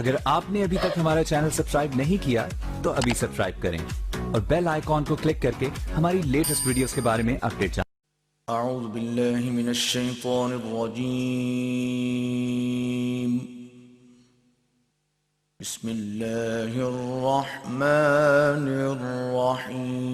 अगर आपने अभी तक हमारा चैनल सब्सक्राइब नहीं किया तो अभी सब्सक्राइब करें और बेल आइकॉन को क्लिक करके हमारी लेटेस्ट वीडियोस के बारे में अपडेट जानें। अऊज़ु बिल्लाहि मिनश शैतानिर रजीम। बिस्मिल्लाहिर रहमानिर रहीम।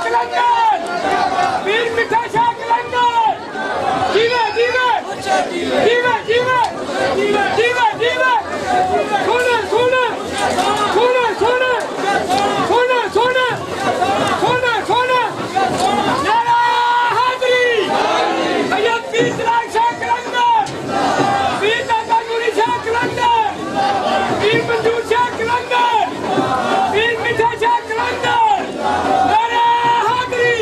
कलंदर वीर मिठा शाह कलंदर जीवे जीवे जीवे जीवे जीवे जीवे सोने सोने सोने सोने सोने सोने सोने सोने नारा हाजरी सैयद वीर चिराग शाह कलंदर वीर दादा नूरी शाह कलंदर वीर मंजूर शाह कलंदर वीर मिठा शाह कलंदर नारा हाजरी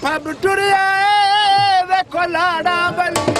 ਫਬ ਟੁਰਿਆ ਏ ਵੇਖੋ ਲਾੜਾ ਬਲੀ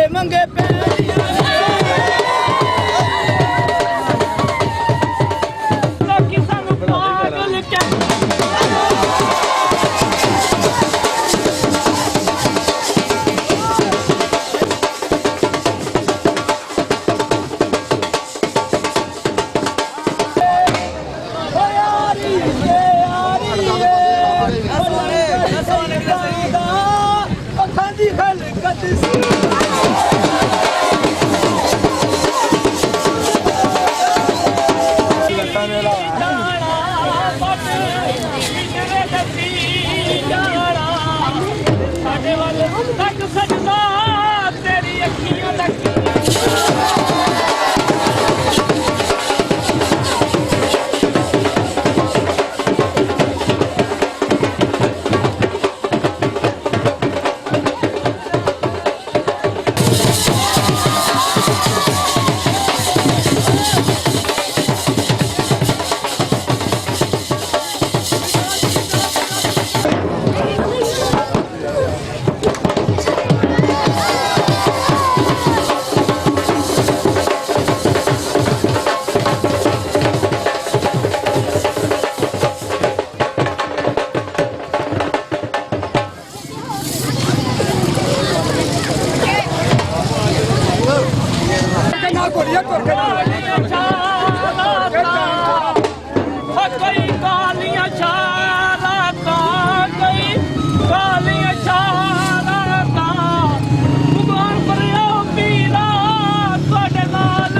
ਮੰਗੇ ਪੈਰੀਆਂ ਲੋਕੀ ਸਾਨੂੰ ਪਾਗਲ ਸਾਡੇ ਵੱਲ ਤੱਕ ਸਜਦਾ ਤੇਰੀ ਅੱਖੀਆਂ ਕਈ ਕਾਲੀਆਂ ਸ਼ਰਾਰਤਾਂ ਕਈ ਕਾਲੀਆਂ ਸ਼ਰਾਰਤਾਂ ਭਗਵਾਨ ਪਰਿਓ ਪੀਰਾ ਤੁਹਾਡੇ ਨਾਲ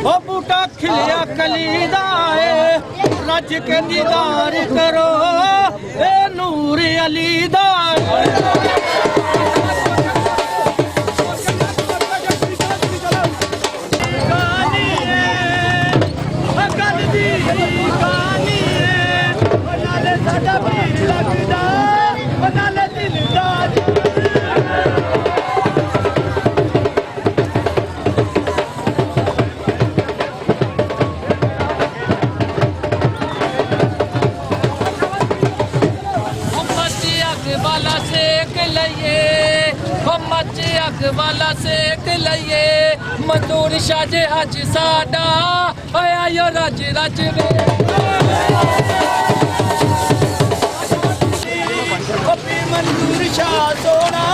ਉਹ ਬੂਟਾ ਖਿਲਿਆ ਕਲੀ ਦਾ ਏ ਰੱਜ ਕੇ ਦੀਦਾਰ ਕਰੋ ਏ ਨੂਰ ਅਲੀ ਦਾ ਅੱਗ ਵਾਲਾ ਸੇਕ ਲਈਏ ਮਨਦੂਰ ਸ਼ਾਜੇ ਅੱਜ ਸਾਡਾ ਹੋਇਆ ਯੋ ਰੱਜ ਰੱਜ ਵੇ ਓਪੀ ਮਨਦੂਰ ਸ਼ਾਹ ਸੋਨਾ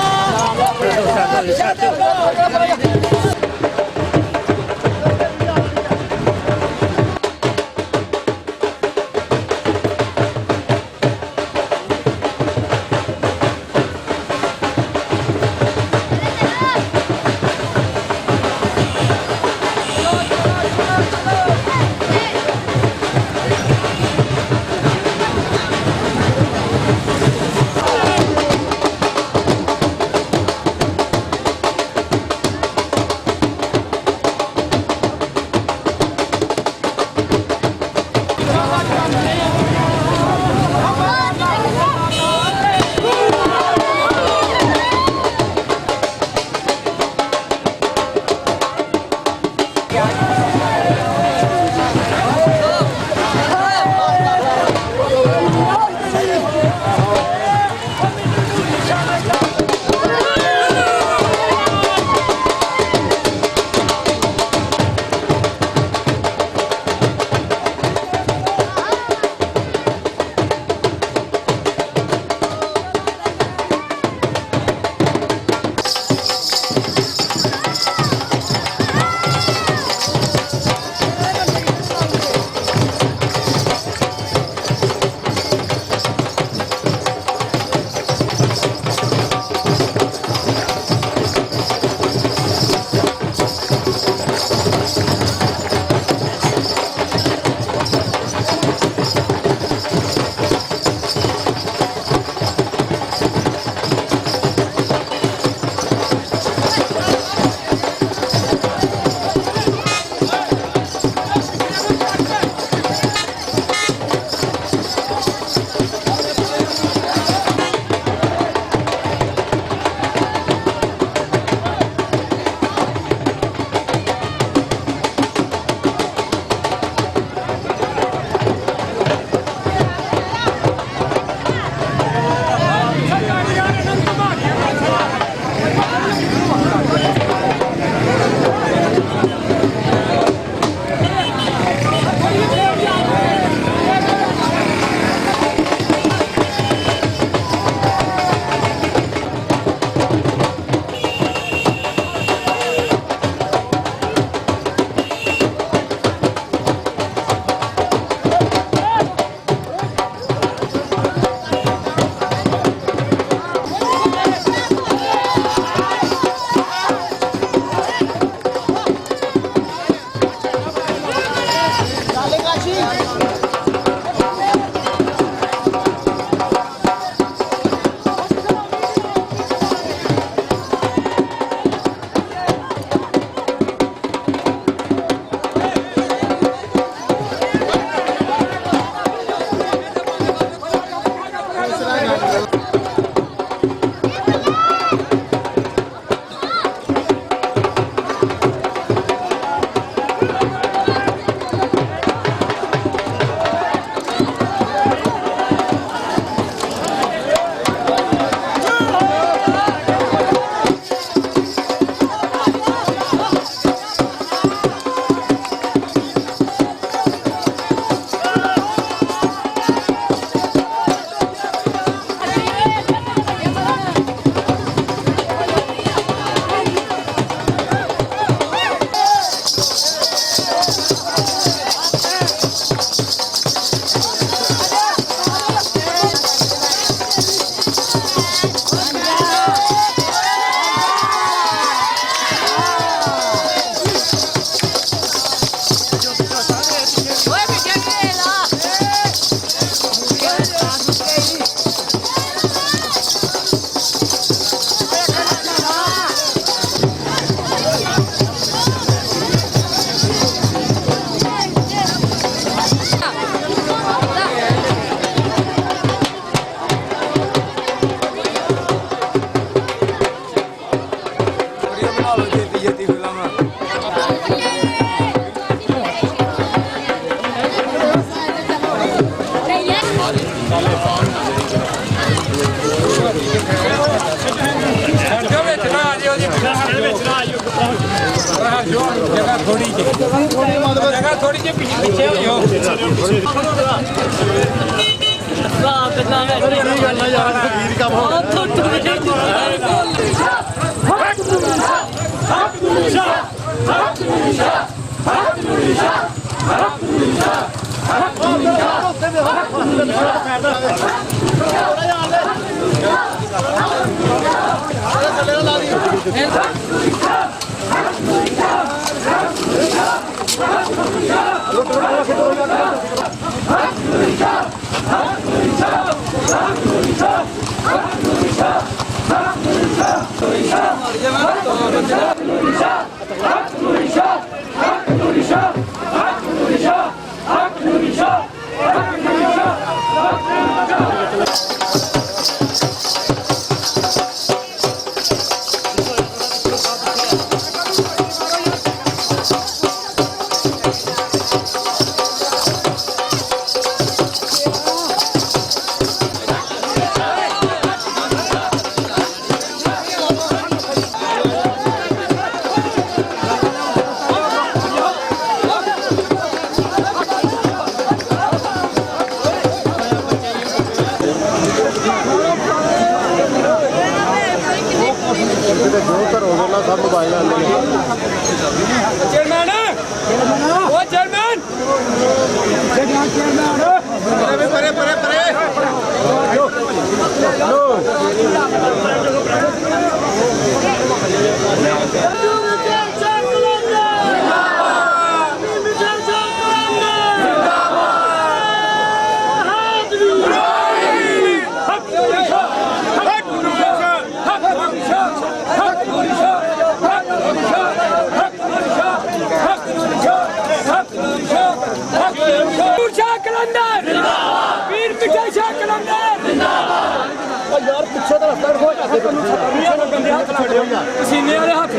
पसीने वाले हाथ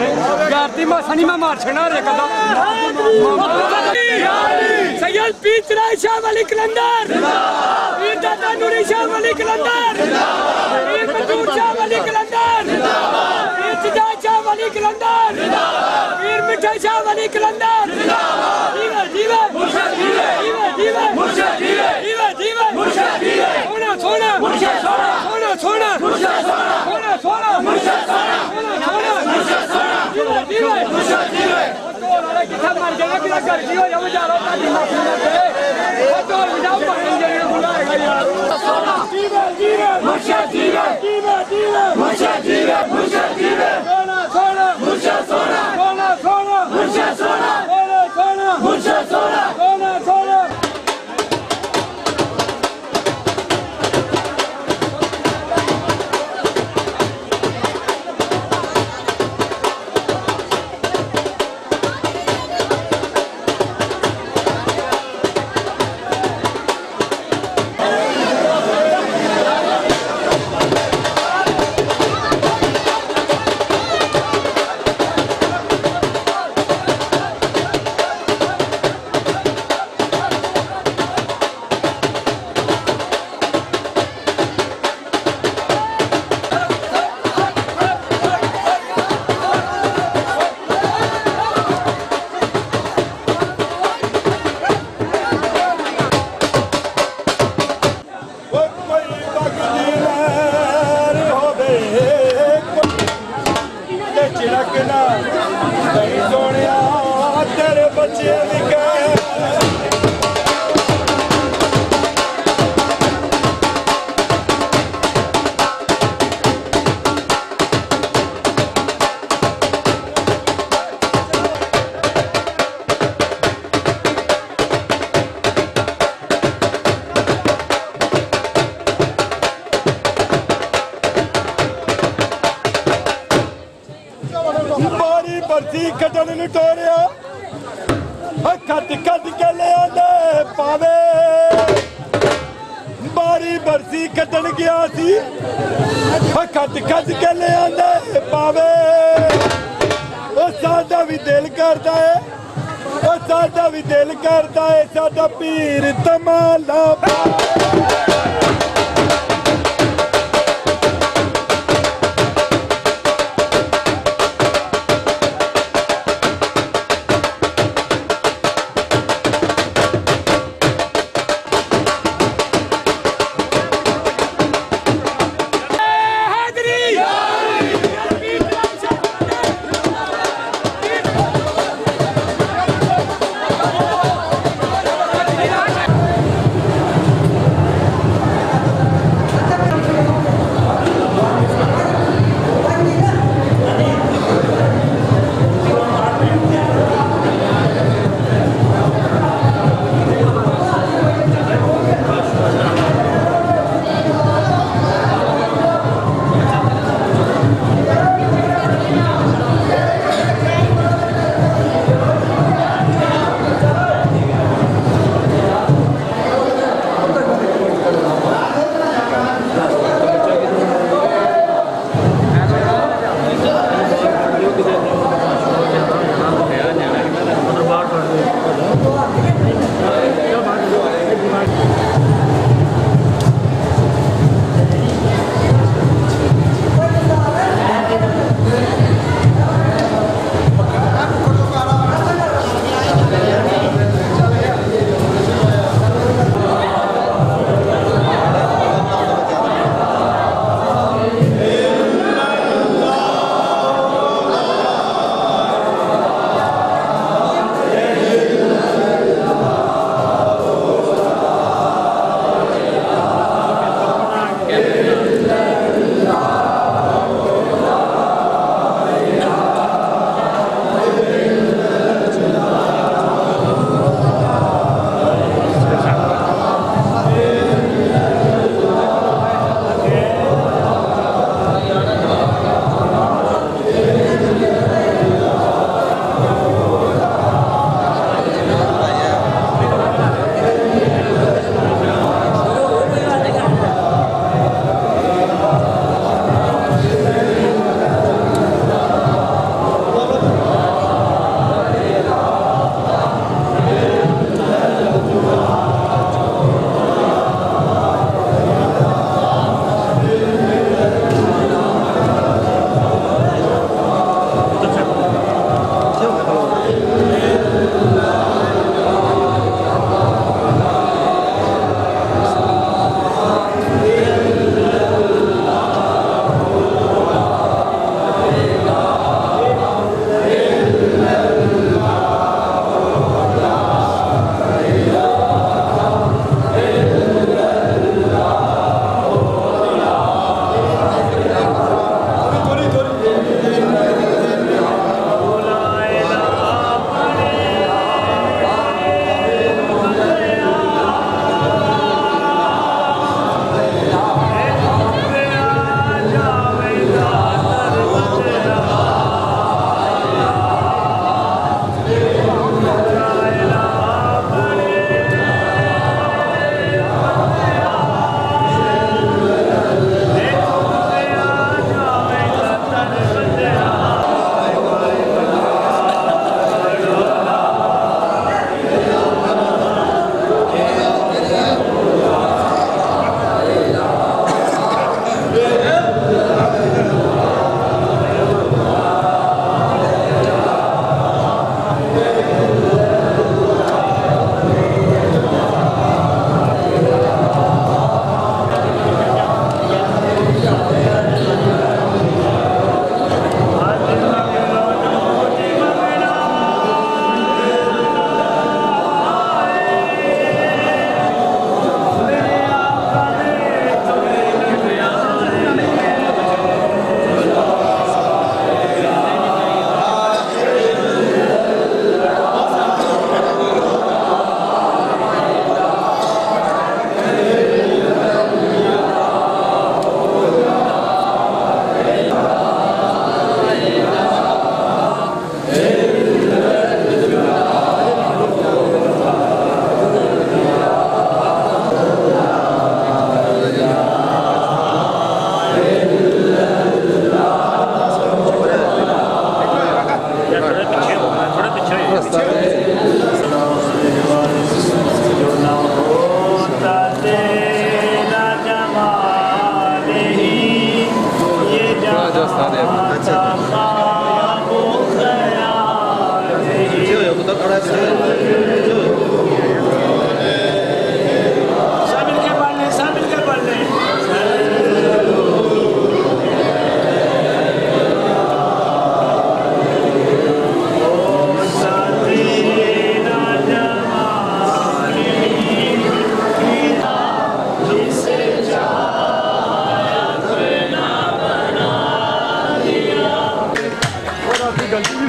यारती मासा नहीं मैं मार छना रे कदा सैयद पीतराय शाह वली कलंदर वीर दादा नूरी शाह वली कलंदर वीर मंजूर शाह वली कलंदर वीर जिदा शाह वली कलंदर वीर मिठाई शाह वली कलंदर जीवे जीवे जीवे जीवे जीवे जीवे जीवे सोना सोना सोना सोना सोना सोना कितना मर जाएगा कितना कर दियो जब जा रहा था माफी ना करे वो तो जाओ पकड़ जाएगा बुलाएगा यार जीवे जीवे मुर्शा जीवे जीवे जीवे मुर्शा जीवे सोना सोना मुर्शा सोना सोना सोना मुर्शा सोना सोना सोना मुर्शा सोना सोना सोना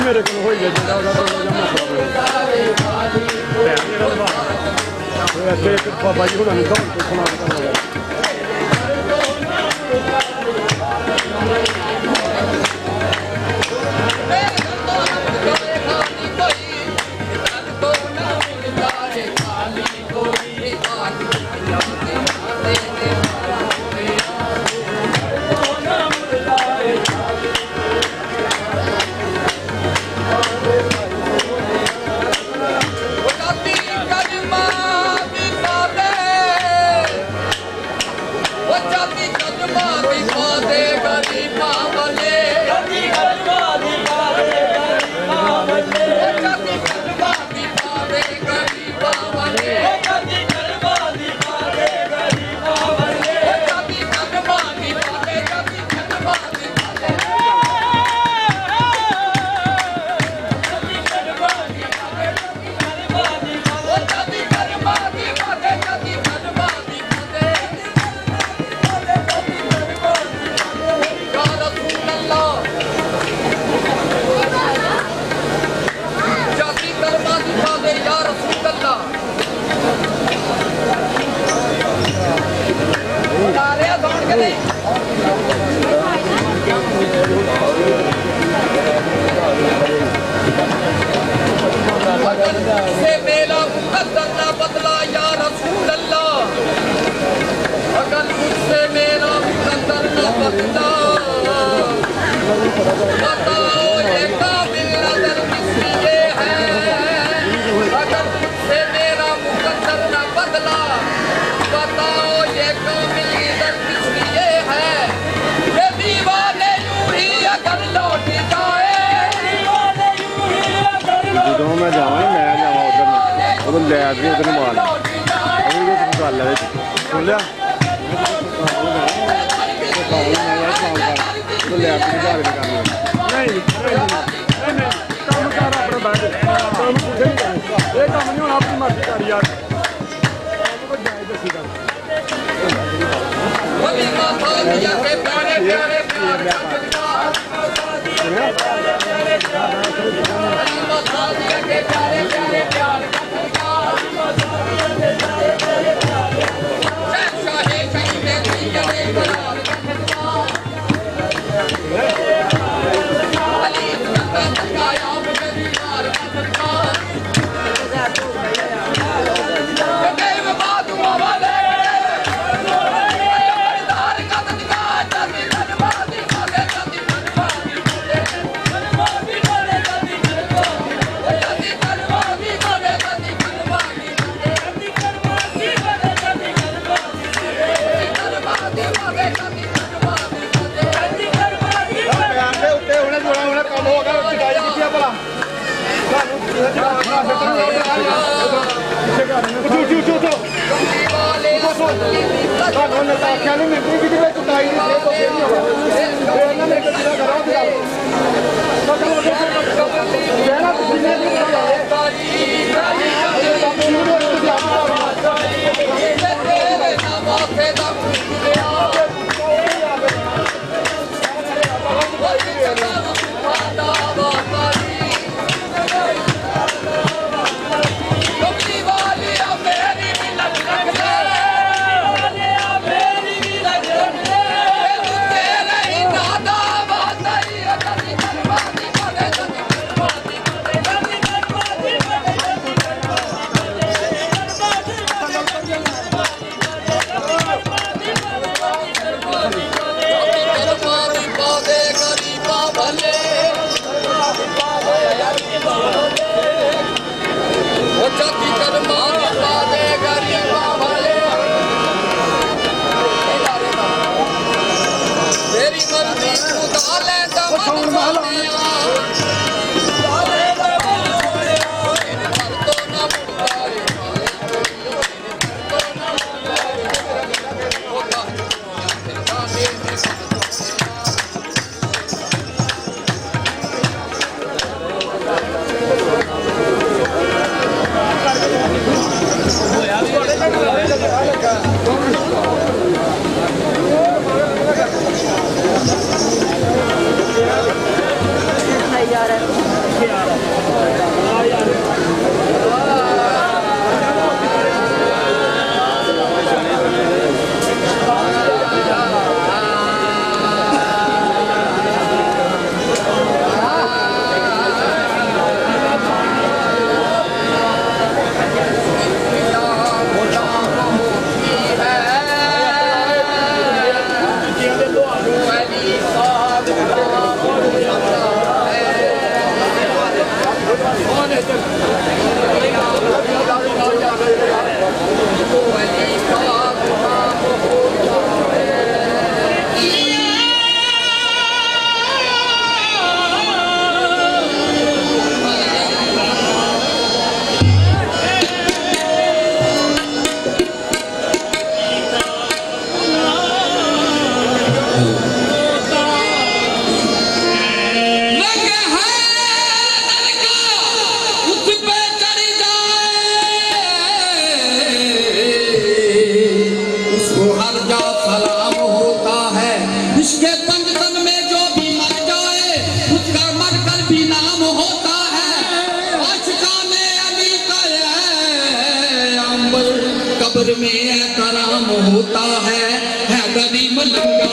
ਮੇਰੇ ਕੋਲ ਹੋਈ ਜਾਂਦਾ ਉਹਦਾ ਇੱਥੇ ਬਾਬਾ ਜੀ ਹੁਣਾਂ ਨੂੰ ਦੌੜ ਕੇ ਸੁਣਾ कब्र में कराम होता है गरीब लंगा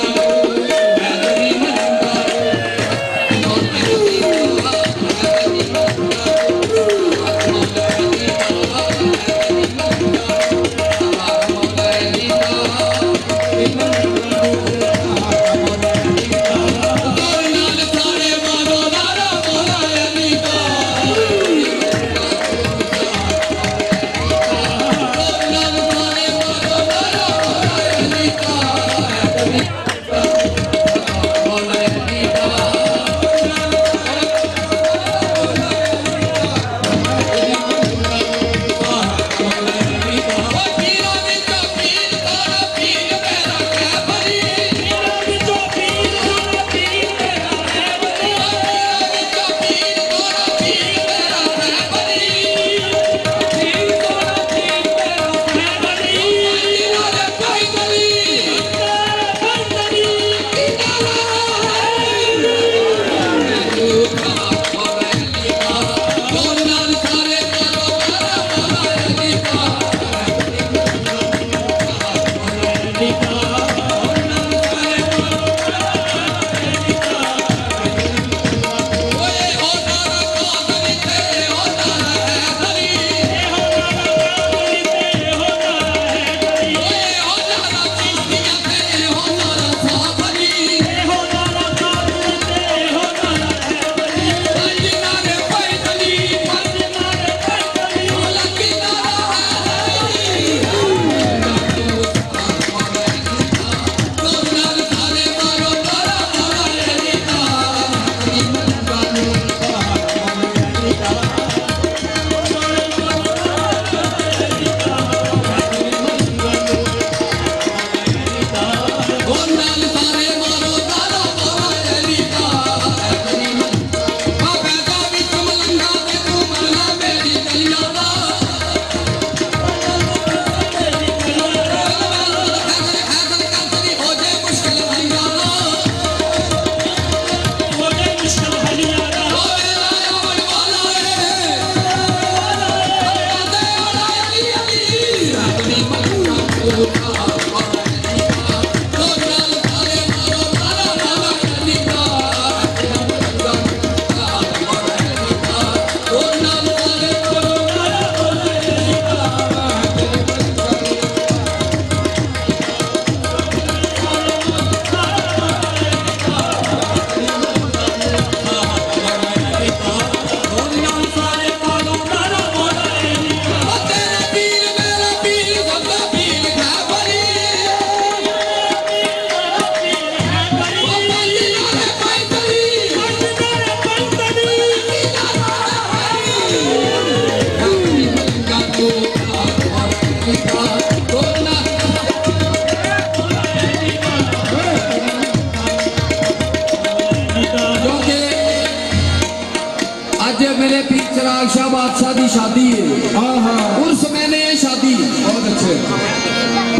मेरे पीर चिराग शाह बादशाह की शादी है। हाँ हाँ उर्स मैंने शादी बहुत अच्छे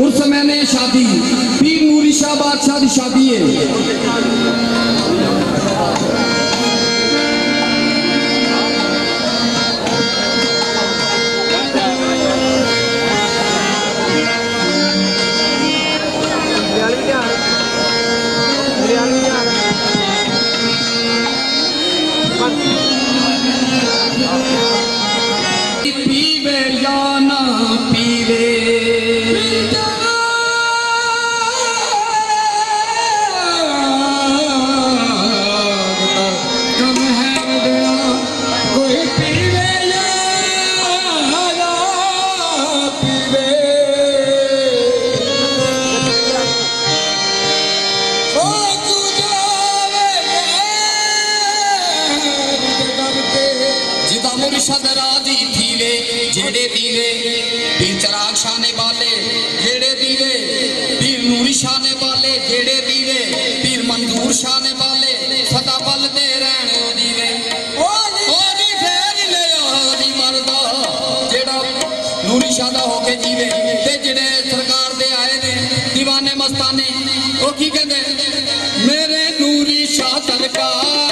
उर्स मैंने शादी पीर नूरी शाह बादशाह की शादी है। पीवे या ना पीवे सदा मुर्शद राजी थीवे जेड़े दीवे पीर चिराग शाने वाले जेड़े दीवे पीर नूरी शाने वाले जेड़े दीवे पीर मंजूर शाने वाले सदा बलदे रहने ओ दीवे ओ जी फेर ले ओ जी मरदा जेड़ा नूरी शादा होके जीवे ते जेड़े सरकार दे आए ने दीवाने मस्ताने ओ की कहंदे मेरे नूरी शाह सरकार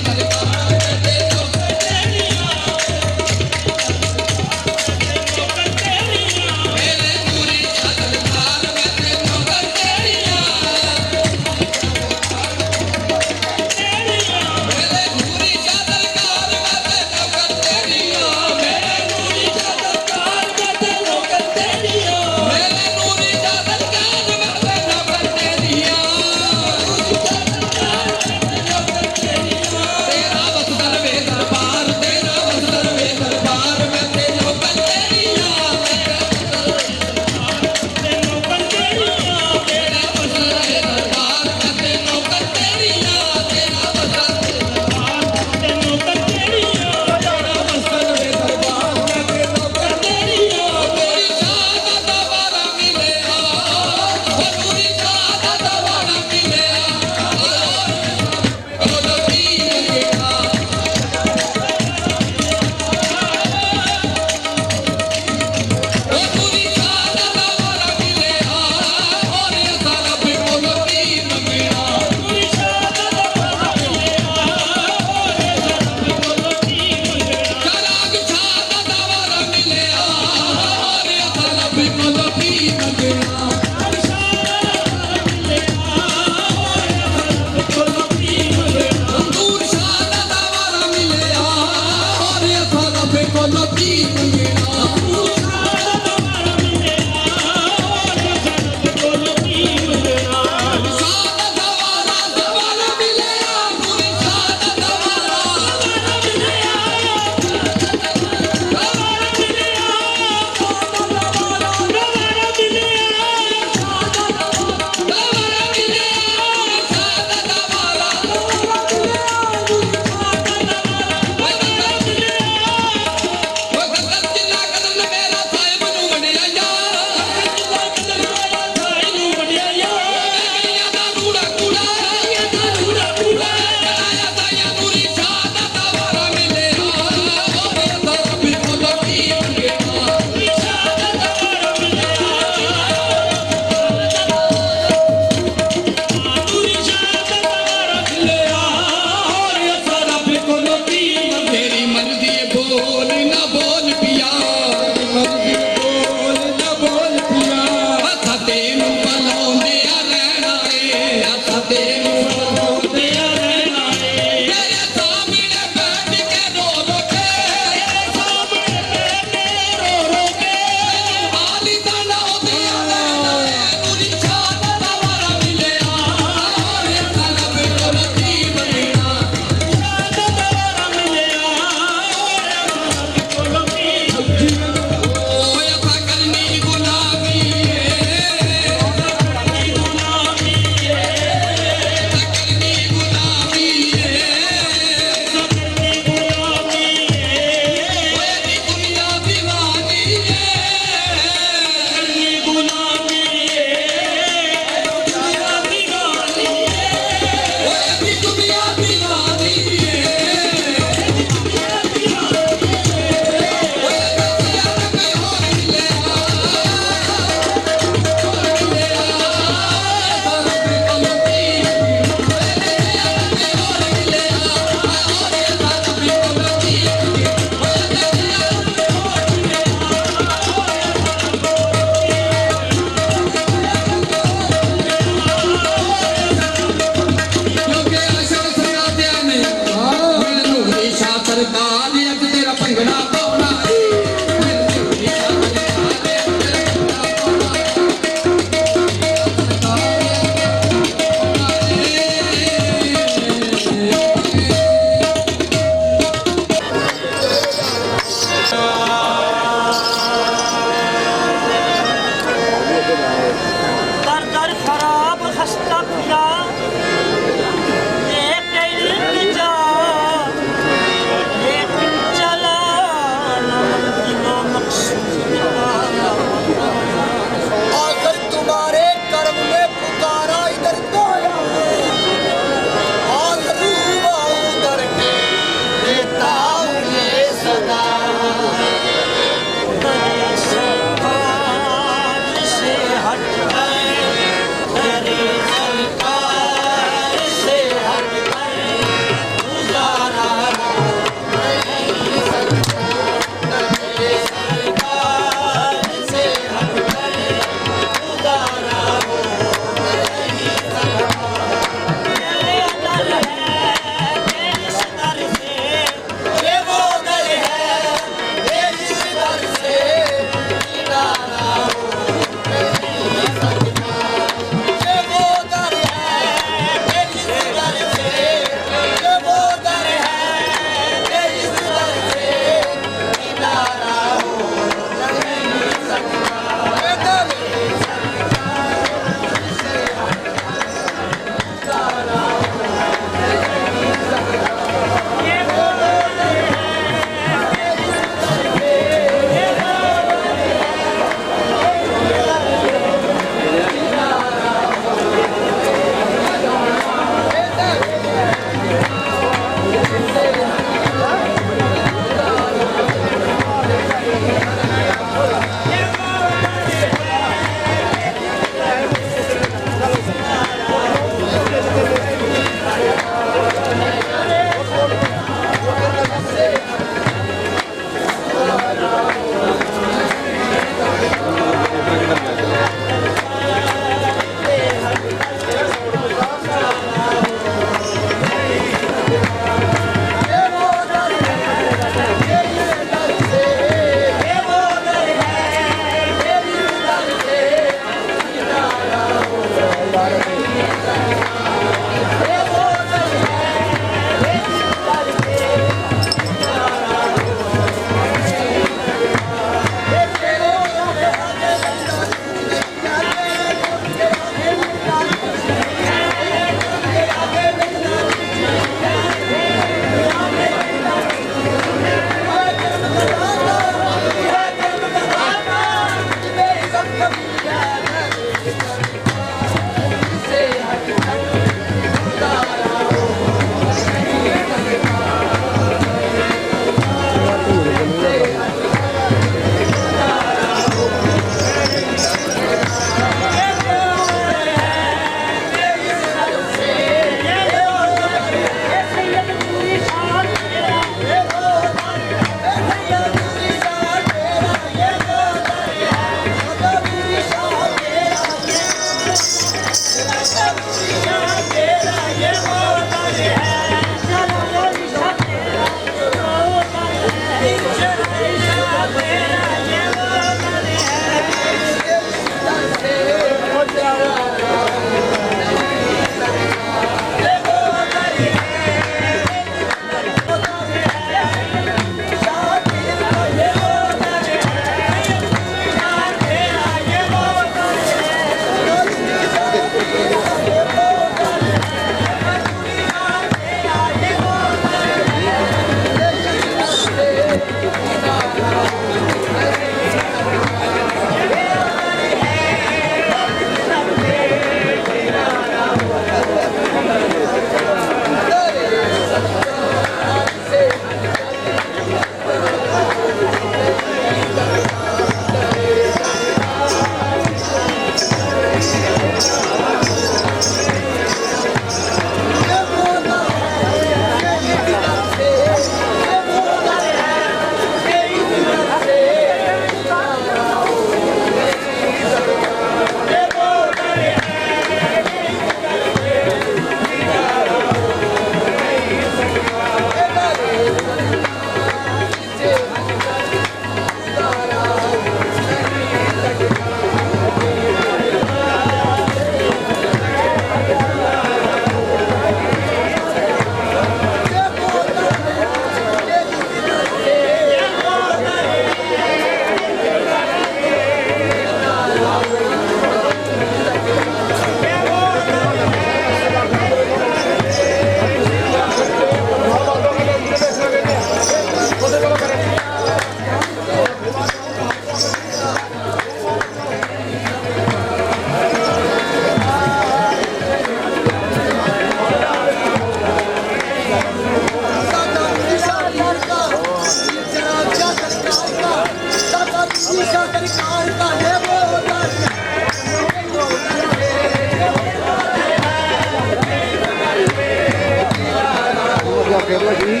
ਕੇ ਭਾਜੀ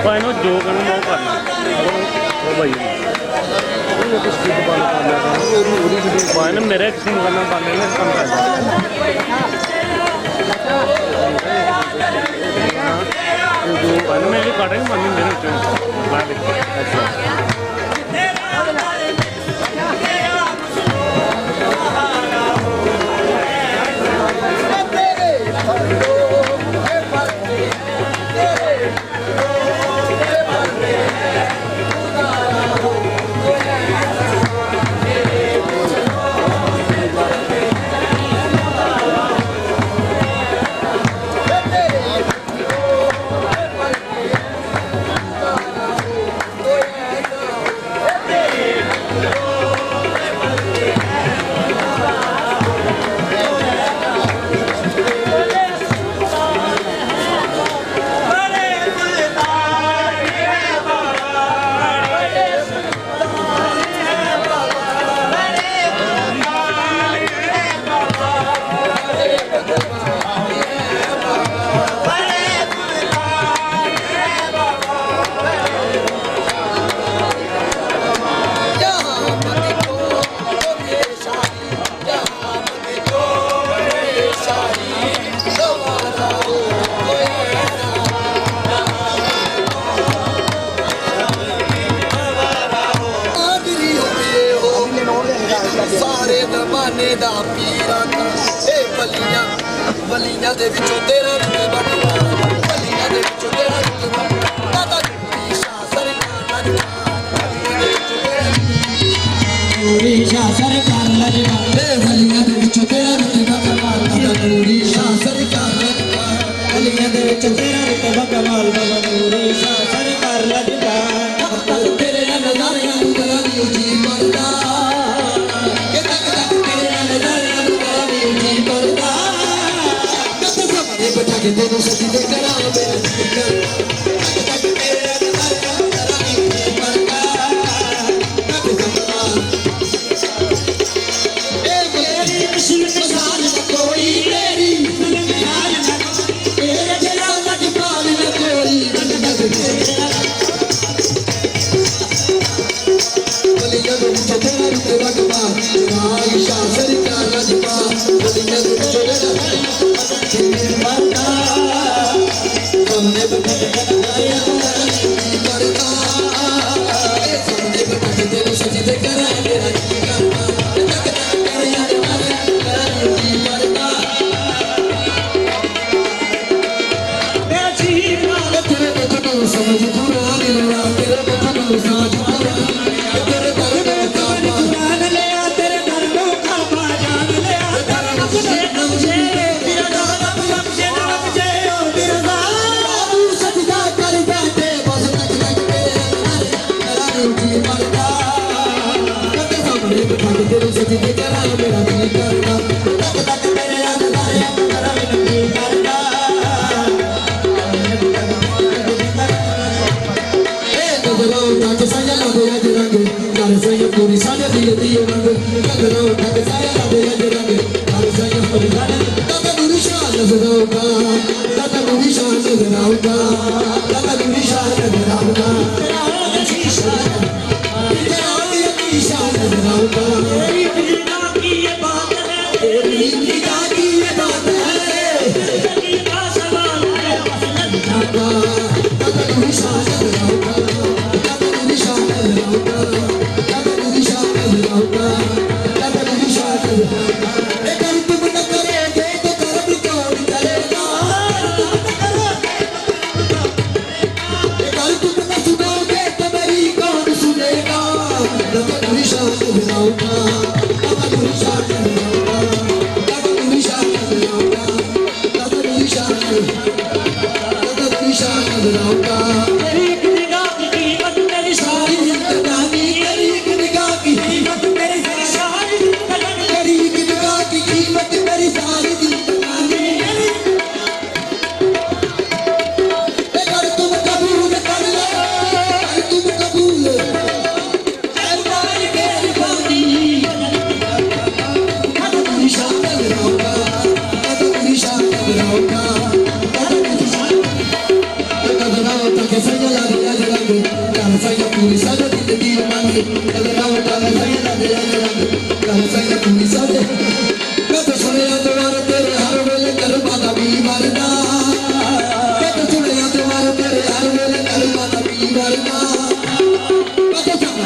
ਭਾਈ ਨੂੰ ਜੋ ਕਰਨਾ ਮੈਂ ਉਹ ਕਰਨਾ ਉਹ ਭਾਈ ਉਹ ਕਿਸ ਕੀ ਦੁਕਾਨ ਕਰ ਲਿਆ ਉਹਦੀ ਜਿਹੜੀ ਭਾਈ ਨੇ ਮੇਰੇ ਕਿਸੇ ਨੂੰ ਕਰਨਾ ਪਾਣੇ ਨੇ ਕੰਮ ਕਰਦਾ जो भाई मैं ये काटेंगे पानी मेरे अच्छा सारे जमाने दा पीरा ए बलियां बलियां दे विचों तेरा रुतबा बलियां दे विचों तेरा रुतबा दादा जी शाह सरकार नूरी शाह सरकार लजवा ए बलियां दे विचों तेरा रुतबा कमाल दादा नूरी शाह सरकार लजवा बलियां दे विचों तेरा रुतबा कमाल दादा नूरी शाह सरकार लजवा तेरे नज़ारियां नूं करा दी जी मरदा के तेरे सजी दे करा मेरा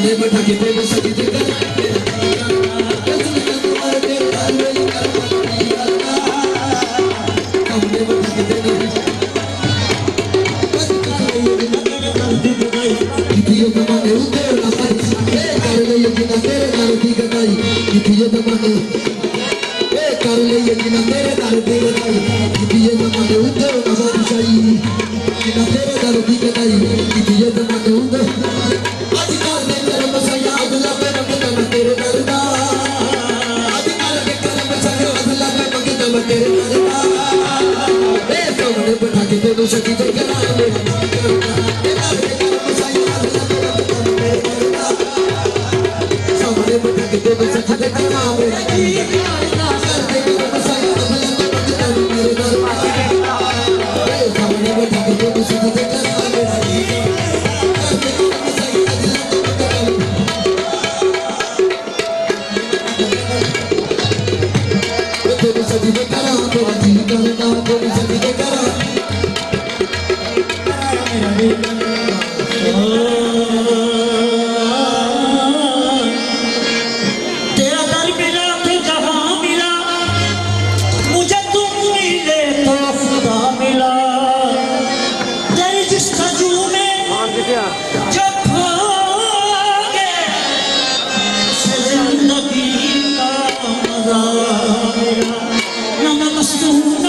सामने बैठा के तेरे सखी दे कर सामने बैठा के तेरे कितियो तमाने उधर ना सच कर ले ये जिना तेरे दर दी गदाई कितियो तमाने कर ले ये जिना तेरे दर दी गदाई कितियो तमाने उधर ना सच जिना तेरे दर दी गदाई कितियो तमाने उधर आज कर ले तेरे मसया अदला पे मंगता मैं तेरे दर दा आज कर ले तेरे मसया अदला पे मंगता मैं तेरे दर दा ए सामने बैठा के तेरे सखी दे गदाई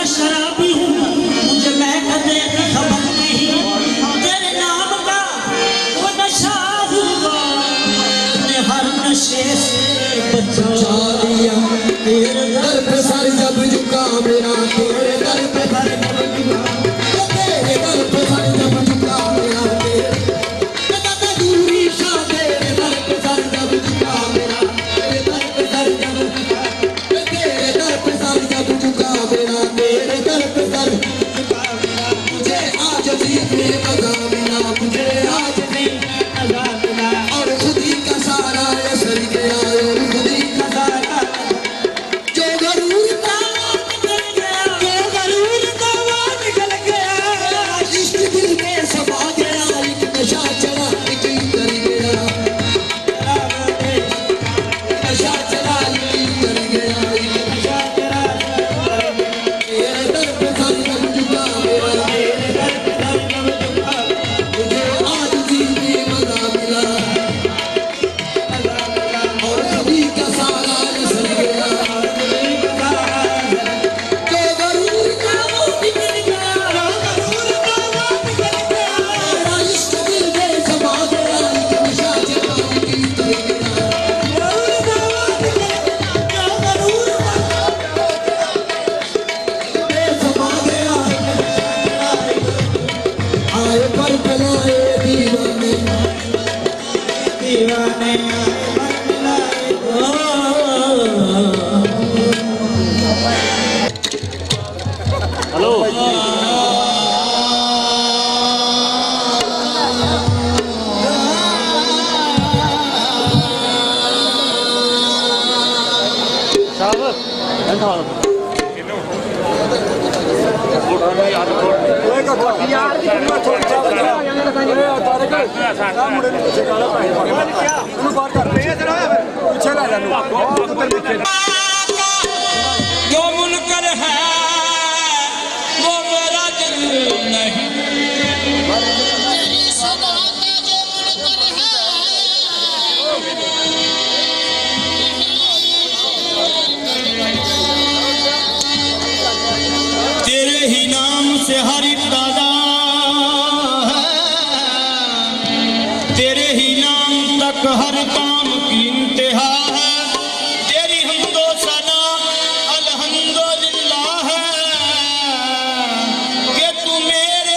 शराबी हूँ मुझे मैं कदे की खबर नहीं तेरे नाम का वो नशा हुआ ने हर नशे से बचा लिया तेरे दर पे सर जब झुका मेरा तेरे दर पे सर जब झुका तेरे दर पे सर जब झुका मेरा तेरे दूरी शाह तेरे दर पे सर जब झुका मेरा तेरे दर पे सर जब तेरे दर पे सर जब झुका मेरा तेरे दर पे सर मुझे आज भी मजा मिला मुझे आज भी मजा मिला और खुद ही का सारा असर गया और खुद ही का सारा जो गरूर था निकल गया जो गरूर था वो निकल गया इश्क दिल में समा गया एक नशा चढ़ा एक कर गया नशा चढ़ा एक कर गया एक नशा चढ़ा तेरे दर पे सर जब झुका मेरा तेरे दर पे सर जब झुका मुझे आज भी मजा मिला और सभी का सारा असर गया जो गरूर था वो निकल गया जो गरूर था वो निकल गया इश्क दिल में समा गया एक नशा चढ़ा एक कर गया गरूर था वो निकल गया जो गरूर था समा गया आए पर पलाए दीवाने दीवाने आए पर पलाए हेलो साहब बैठा यार जो मुनकर है वो मेरा दिल नहीं तेरी सदा का जो मुनकर है तेरे ही नाम से हर एक दादा है तेरे ही नाम तक हर काम की इंतहा है तेरी हमदो सना अल्हम्दुलिल्लाह है कि तू मेरे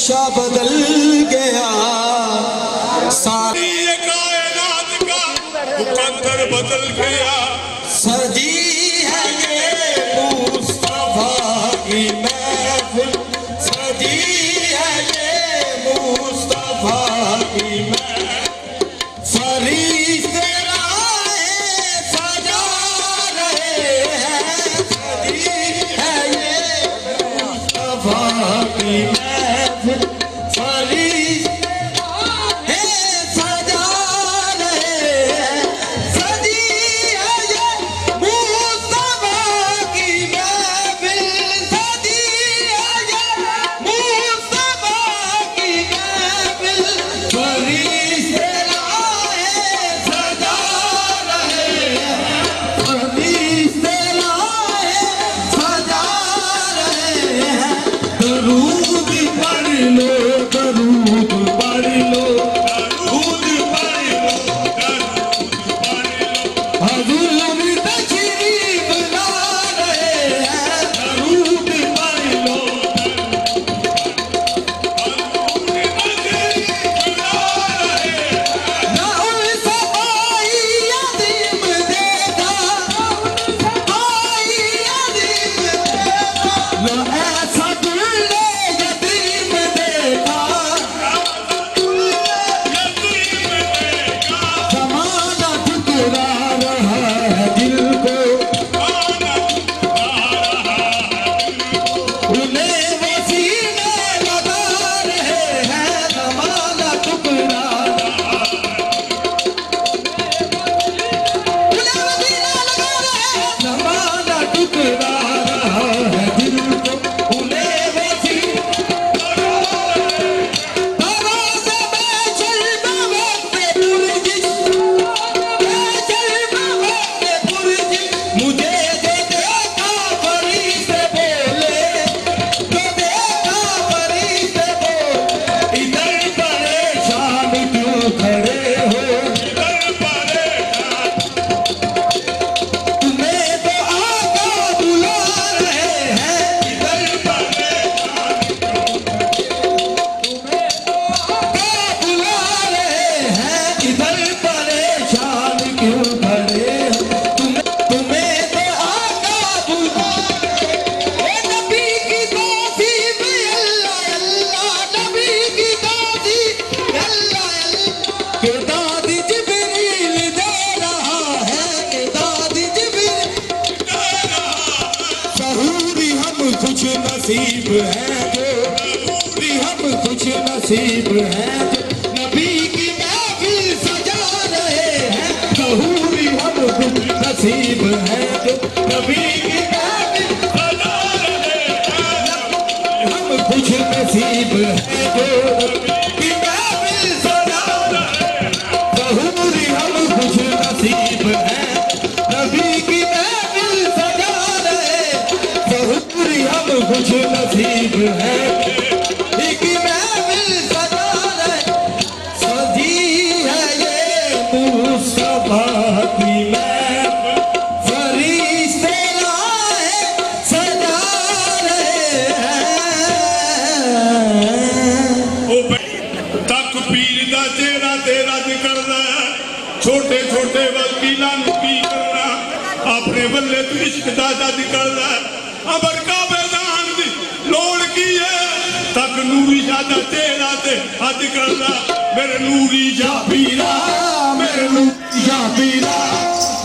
नक्शा बदल गया सारी ये कायनात का मुकद्दर बदल गया सजी है ये मुस्तफा की महफिल सजी है ये मुस्तफा की महफिल फरिश्ते राहें सजा रहे हैं सजी है ये मुस्तफा की महफिल फरिश्ते राहें सजा रहे हैं सजी है ये मुस्तफा की महफिल सजी है ये मुस्तफा की महफिल फरिश्ते राहें सजा रहे हैं फरिश्ते राहें सजा रहे हैं दरूद पढ़ लो दरूद पढ़ लो दरूद पढ़ लो हजूर तशरीफ ला रहे हैं दरूद पढ़ लो ना उनसे आई अजीम देता आई अजीम देता ना ऐसा दुल्ले यतीम देता जमाना ठुकरा रहा है दिल को उन्हें वसीले लगा रहे हैं जमाना ठुकरा रहा उन्हें वसीले लगा रहे हैं जमाना ठुकरा रहा है दिल को उन्हें वसीले तराज़े में चलना वक्त पुरजिश मुझे जो देखा फरिश्ते बोले जो देखा फरिश्ते बोले इधर परेशान क्यों खड़े हो तुम्हें तो आका बुला रहे हैं इधर परेशान आका बुला रहे हैं इधर परेशान क्यों खड़े हो तुम्हें तो आका बुला ए नबी की तौसीफ अल्लाह अल्लाह नबी की तौसीफ अल्लाह अल्लाह के दाद जिब्रील दे रहा है के दाद जिब्रील दे रहा सहूरी हम कुछ नसीब हैं जो सहूरी हम कुछ नसीब हैं जो नबी की महफिल सजा रहे हैं सहूरी हम कुछ नसीब हैं जो नबी की महफिल सजा रहे हैं हम कुछ नसीब हैं जो नबी की महफिल सजा रहे हैं सहूरी हम कुछ नसीब हैं नबी की महफिल सजा रहे सहूरी हम कुछ नसीब हैं नबी की महफिल सजा रहे सजी है ये मुस्तफा की महफिल फरिश्ते राहें सजा रहे हैं ओ भाई तक पीर दा चेहरा तेरा निकलना छोटे छोटे वकीला की करना अपने बल्ले तू इश्क दादा निकलना अबर का मैदान दी लोड़ की है तक नूरी जादा चेहरा ते हद करना मेरे नूरी जा पीरा मेरे नूरी जा पीरा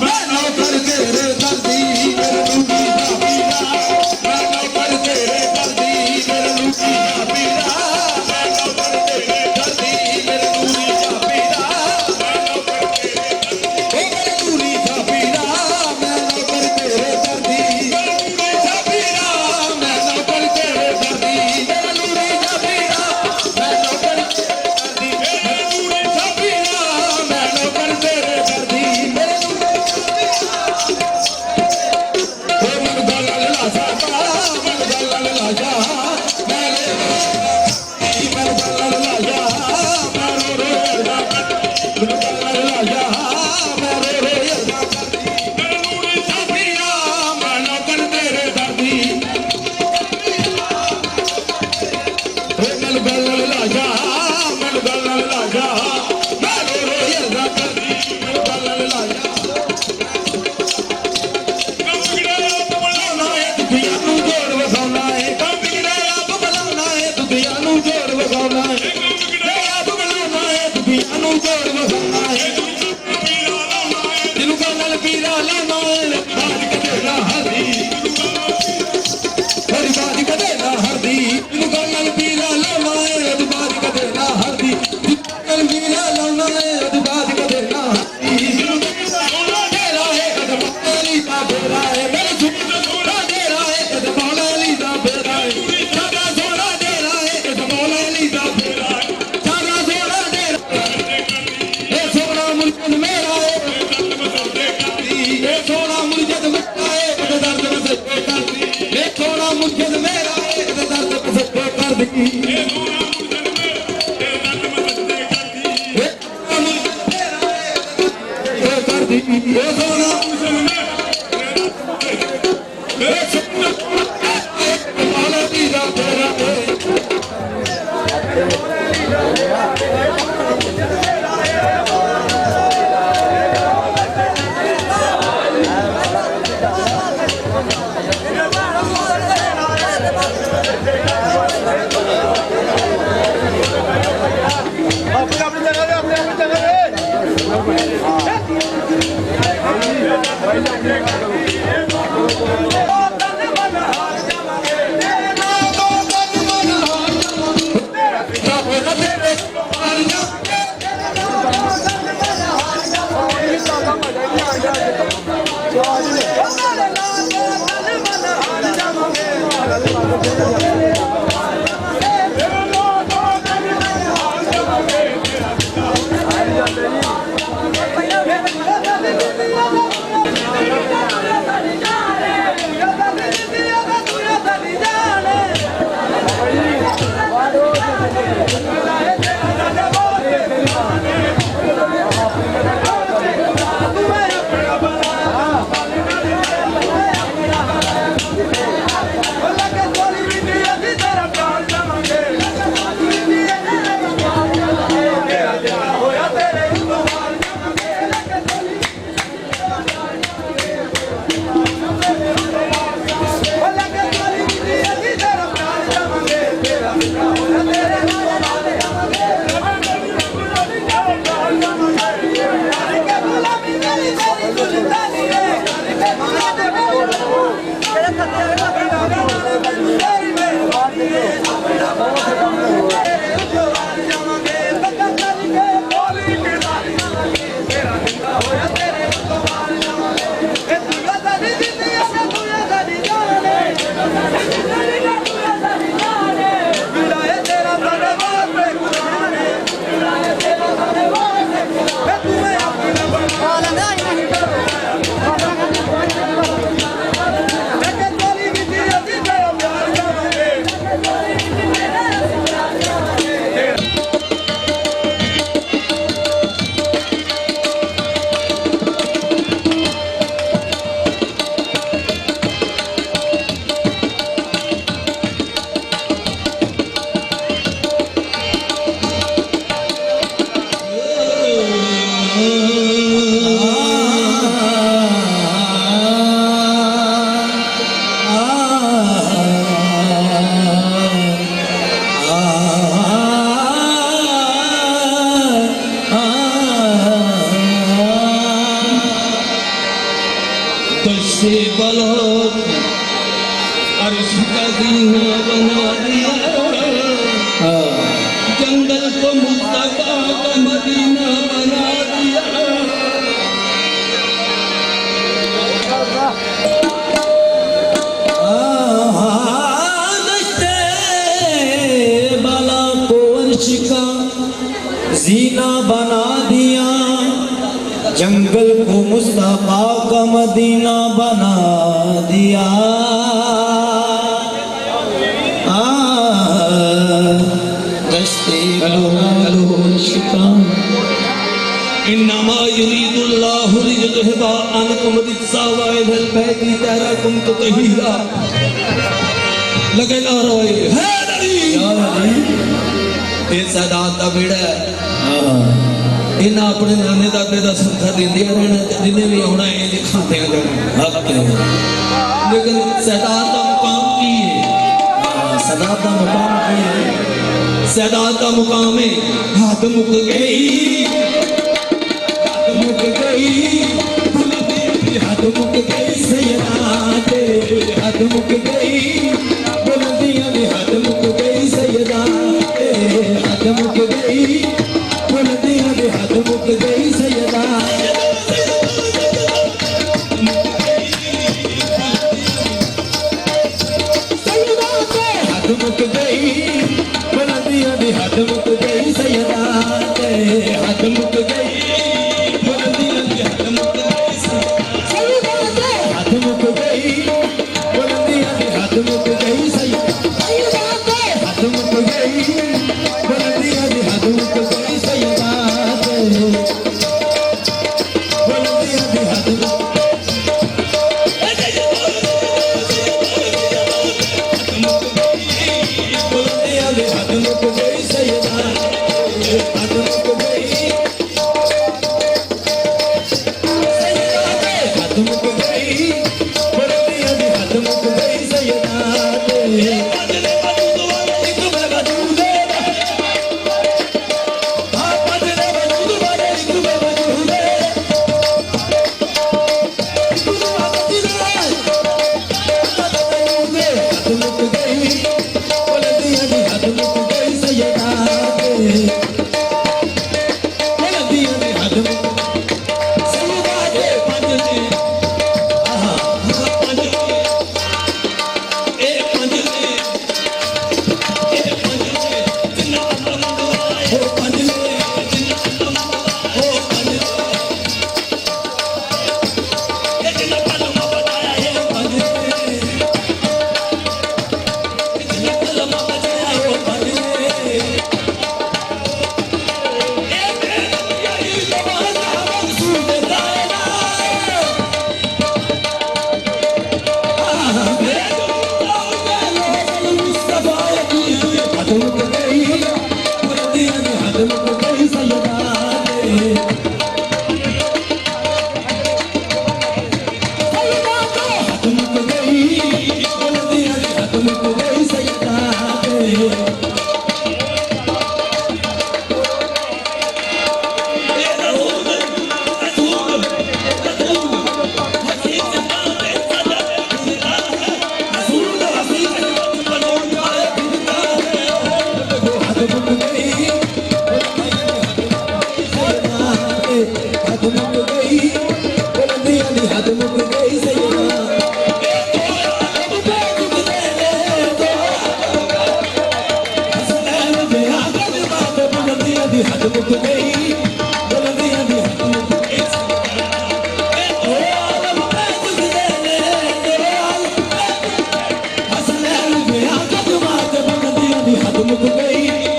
मैं नौकर तेरे दर्दी मेरे नूरी जा पीरा मैं नौकर तेरे दर्दी मेरे नूरी जा पीरा मैं नौकर तेरे दर्दी मेरे नूरी जा पीरा मैं नौकर तेरे दर्दी मेरे नूरी जा पीरा मैं नौकर तेरे दर्दी मेरे नूरी जा पीरा मैं नौकर तेरे दर्दी मेरे नूरी जा पीरा मैं नौकर तेरे दर्दी मेरे नूरी जा पीरा मैं नौकर तेरे दर्दी मेरे नूरी जा पीरा मुमकिन मेरा एक दर्द पसंद कर दी ਇਹ ਦੋਨਾਂ ਮੁਰਸ਼ਦ ਮੇਰਾ ਤੇਰੇ ਦਰਦ ਮੈਂ ਸੱਜਦੇ ਕਰਦੀ कर दी ये दोनों ਮੁਰਸ਼ਦ ਮੇਰਾ ਤੇਰੇ वाला दीदा तेरा से बलोत अर्श का जीना बना दिया जंगल को मुस्तफा का मदीना बना दिया बाला को अर्श का जीना बना दिया जंगल को मुस्तफा का मदीना बना दिया इन्नमा युरीदुल्लाहु लियुज़हिबा अन्कुम रिज्सा व यहदिल बैति तहराकुम तत्हीरा लगे नारे हैदरी ये सादात दा बेड़ा इन्हें अपने नाने दादे का सुखा देंदे रहना जिन्हें भी आना है दिखाते लेकिन सदात का मुकाम की है सदात का मुकाम की है सदात का मुकाम है हाथ मुक गई हाथ मुक गई सैयदा तेरे हाथ मुक गई बुलंदियां भी हाथ मुक गई सैयदा तेरे हाथ मुक गई बुलंदियां भी हाथ मुक गई सैयदा हाथ मुक गई बुलंदियां भी हाथ मुक गई सैयदा तेरे हाथ मुक गई बुलंदियां भी हाथ मुक गई हाथ मुक गई बुलंदियां भी हाथ मुक गई मुक गई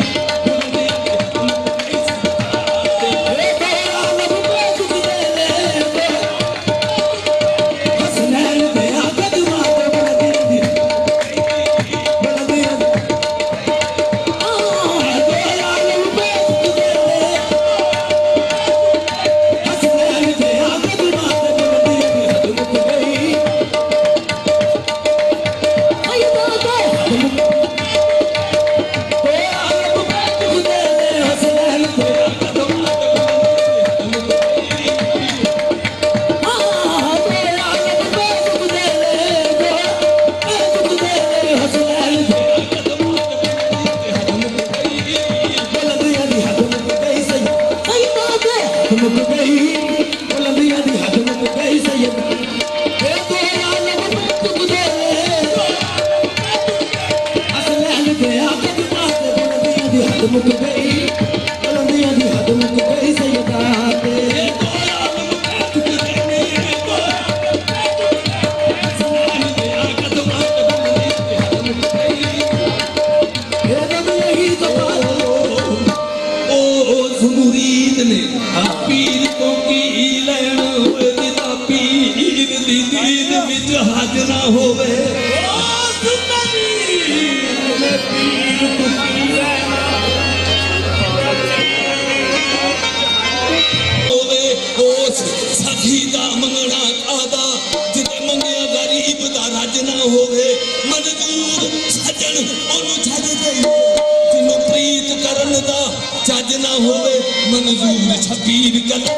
मुक गई बुलंदियां दी हद मुक गई सैयदा ते मुरीद ने पीर को की लैन होए जिदा पीर दी दीद विच हाजर होवे सखीदा मंगना आदा जिते मंगया गरीब दा रज ना होवे मजदूर सजन ओनु छज जाइए जिन्नु प्रीत करन दा जज ना होवे मंजूर शबीर कर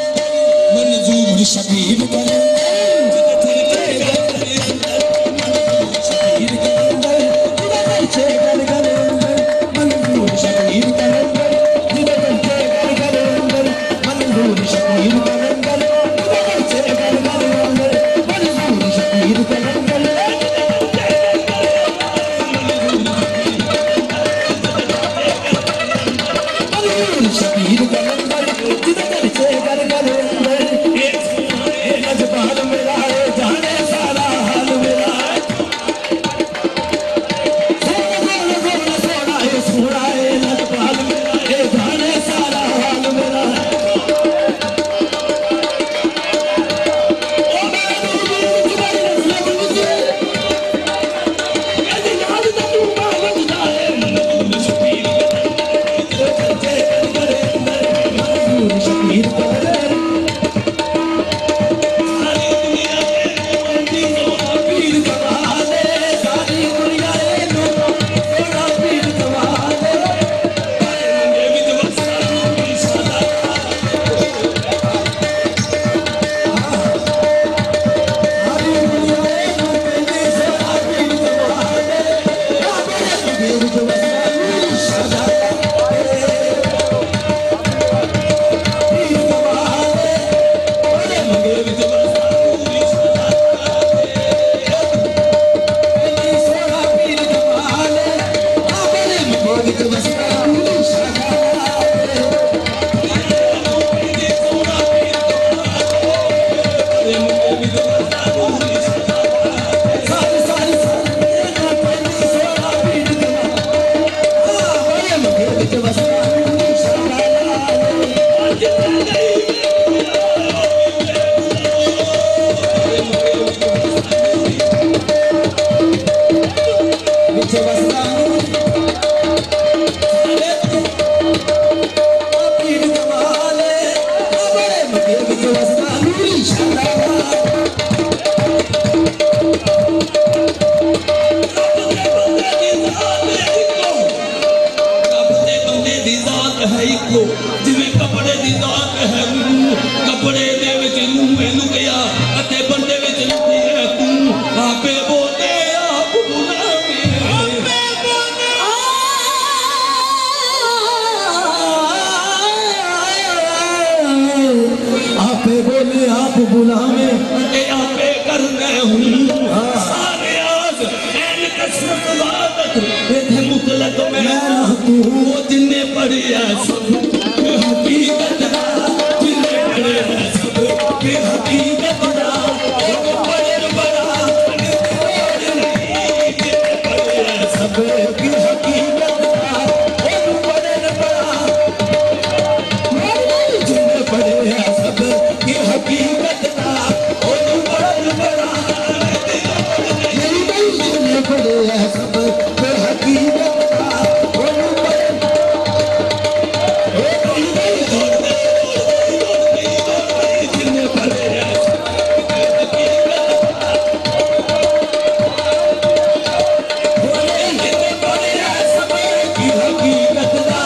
जिवें कपड़े दी जात है कपड़े दे विच नूहे लुकिया अते बंदे विच लुकी है तू आपे बोले आप बुलावे आपे बोले आप बुलावे ए आपे करने हूं सारे आज ऐन कसरत वादत इथे मुतलक मैं तू वो जिन्ने पढ़िया सब हकीकत जिन्ने पढ़िया सब के हकीकत एक बड़े बड़ा सब की हकीकत बड़े है सब पे हकीकत का ओनू बड़े जिन्ने बड़े है सब की हकीकत का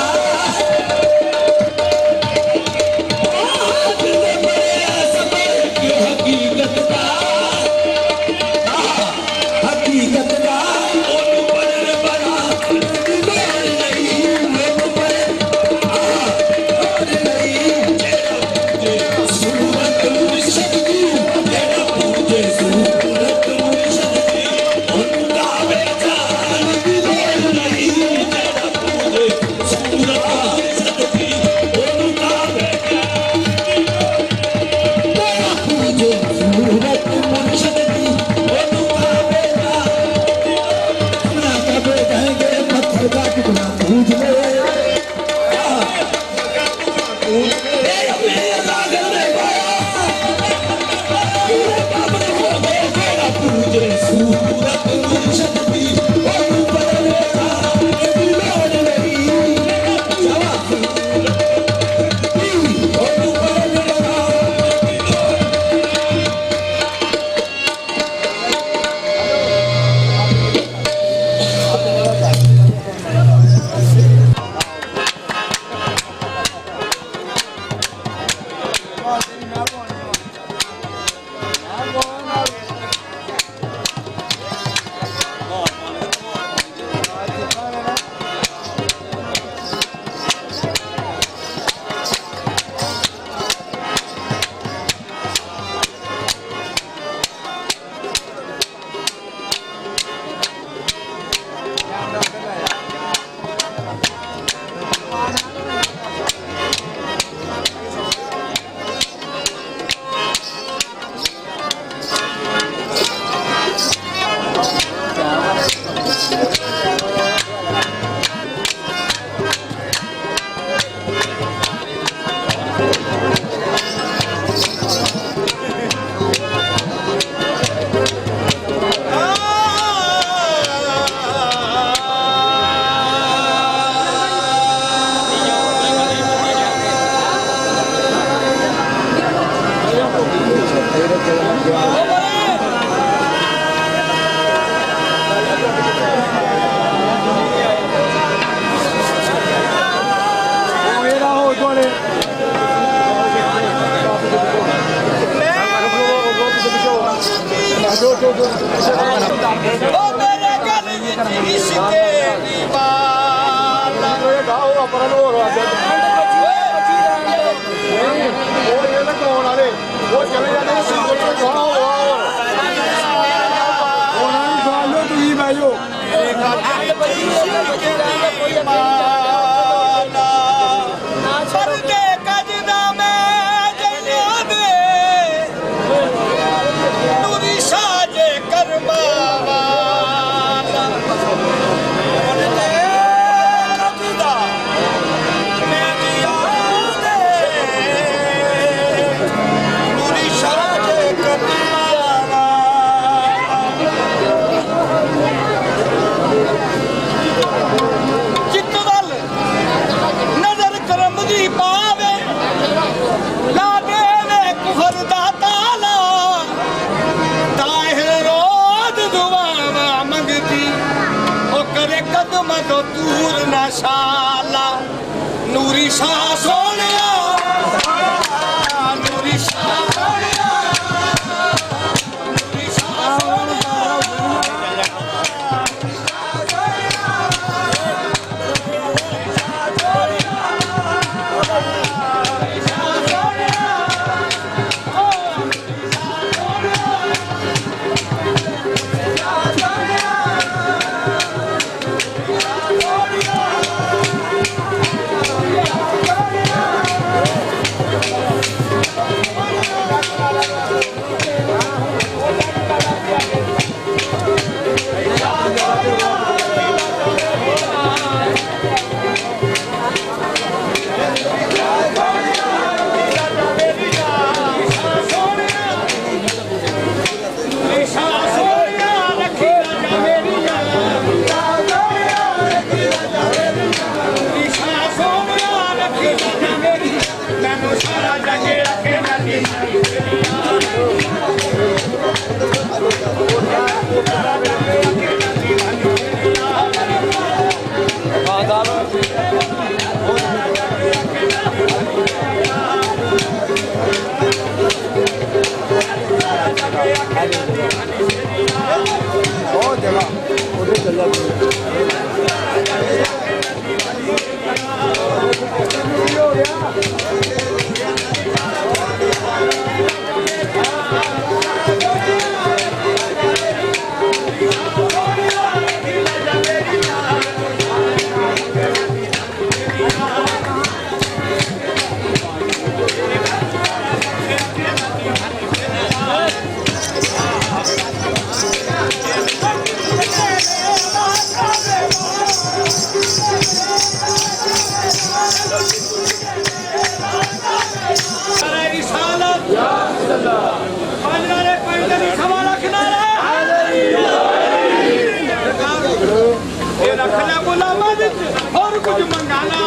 और कुछ मंगाना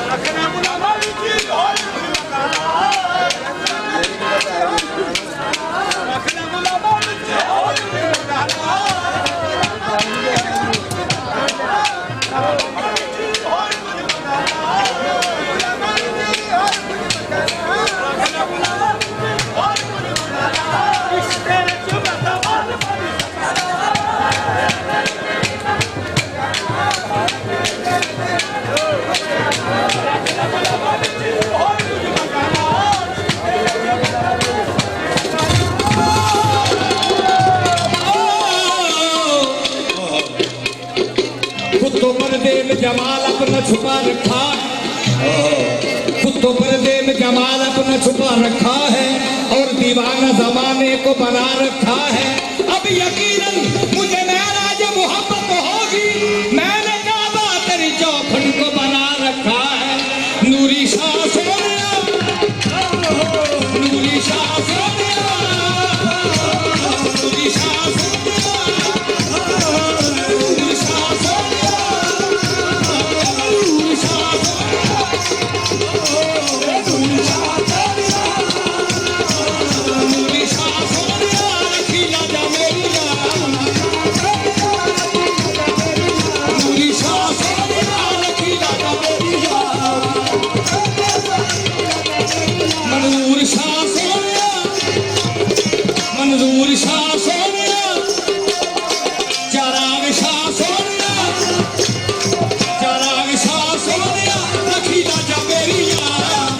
रखना बुलावा और रखना बुलावा और कुत्तों पर्दे में जमाल अपना छुपा रखा कुत्तों पर्दे में जमाल अपना छुपा रखा है और दीवाना जमाने को बना रखा है। अब यकीनन मुझे नाराज मोहब्बत होगी, मैंने काबा तेरी चौखट को बना रखा है। नूरी शाह सोनिया, नूरी शाह सोनिया, नूरी शाह सोनिया, नूरी शाह सोनिया, नूरी शाह नूरी शाह सोनिया, रखी लाजा मेरी जान, नूरी शाह सोनिया, रखी लाजा मेरी जान, मंजूर शाह सोनिया, मंजूर शाह सोनिया, चराग शाह सोनिया, चराग शाह सोनिया, रखी लाजा मेरी जान,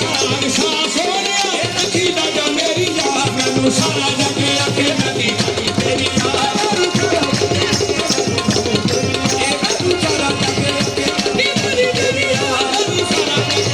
चराग शाह सोनिया, रखी लाजा मेरी जान, मैनू सारा जग आखे नदी नदी तेरी जान, ए मैनू सारा जग आखे नदी नदी तेरी जान, मैनू सारा जग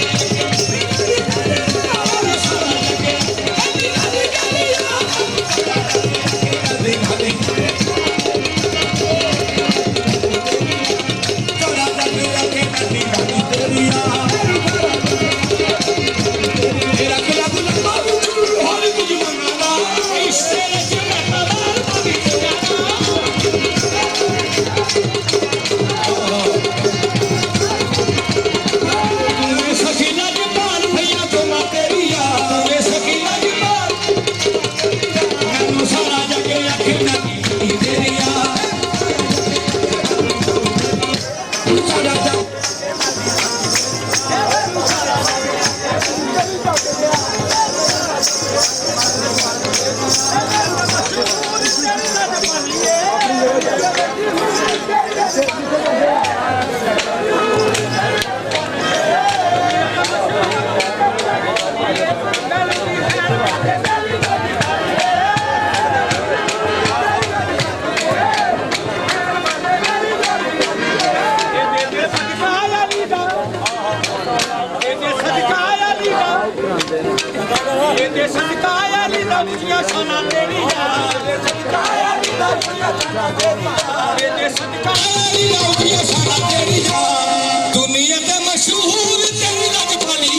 दुनिया के मशहूर तेरी रजफली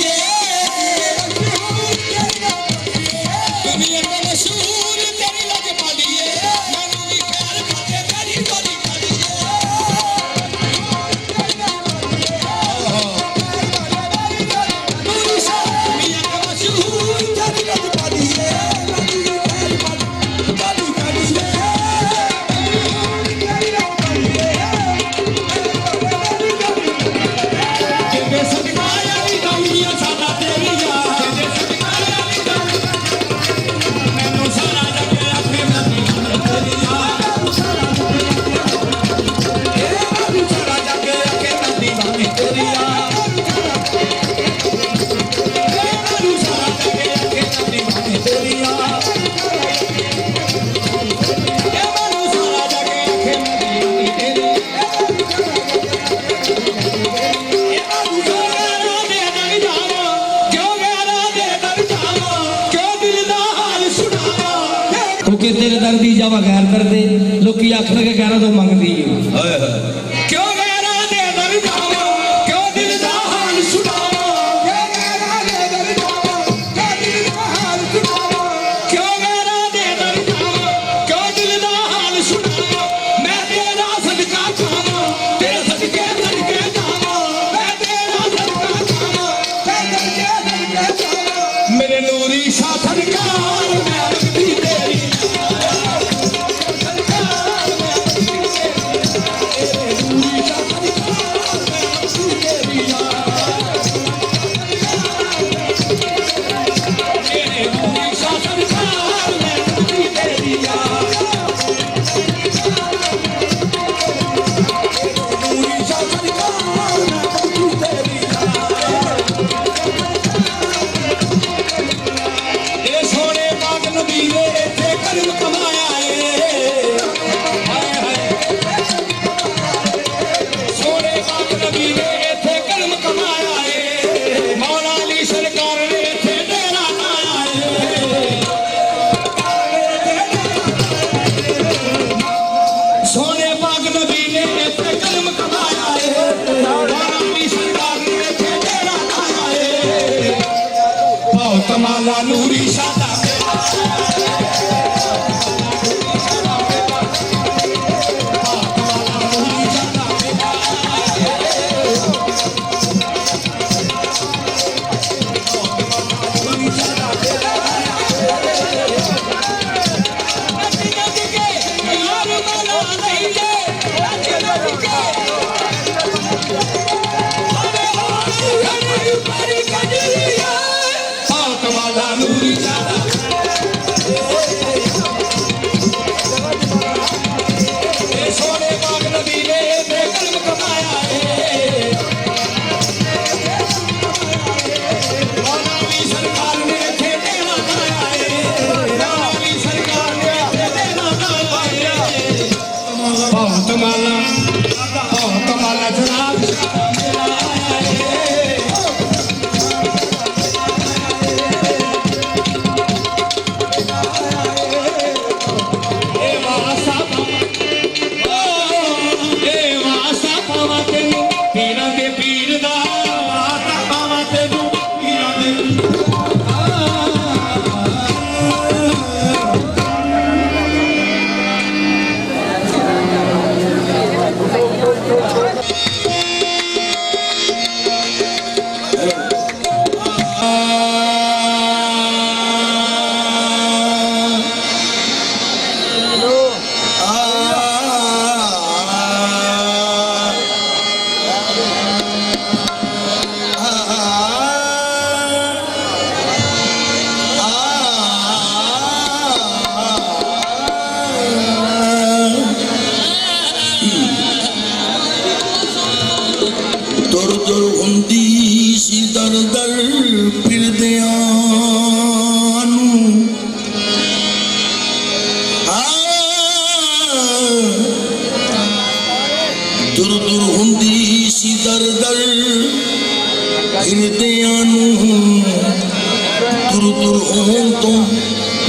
दुनिया के मशहूर तेरी रजफली मैनू भी ख्याल करते तेरी डोली खड़ी दुनिया के मशहूर तेरी रजफली के तेरे दर दी जावा गैर कर दे लोकी आखन के कहना तो मंगदी है क्यों गैरा दे दर जावा क्यों दिल दा हाल सुनावा क्यों गैरा दे दर जावा क्यों दिल दा हाल सुनावा क्यों गैरा दे दर जावा क्यों दिल दा हाल सुनावा मैं तेरा सदका खावा तेरे सदके जावा मैं तेरा सदका खावा तेरे सदके जावा मेरे नूरी शाह सरकार मैं रखती तेरी कमाला नूरी शादा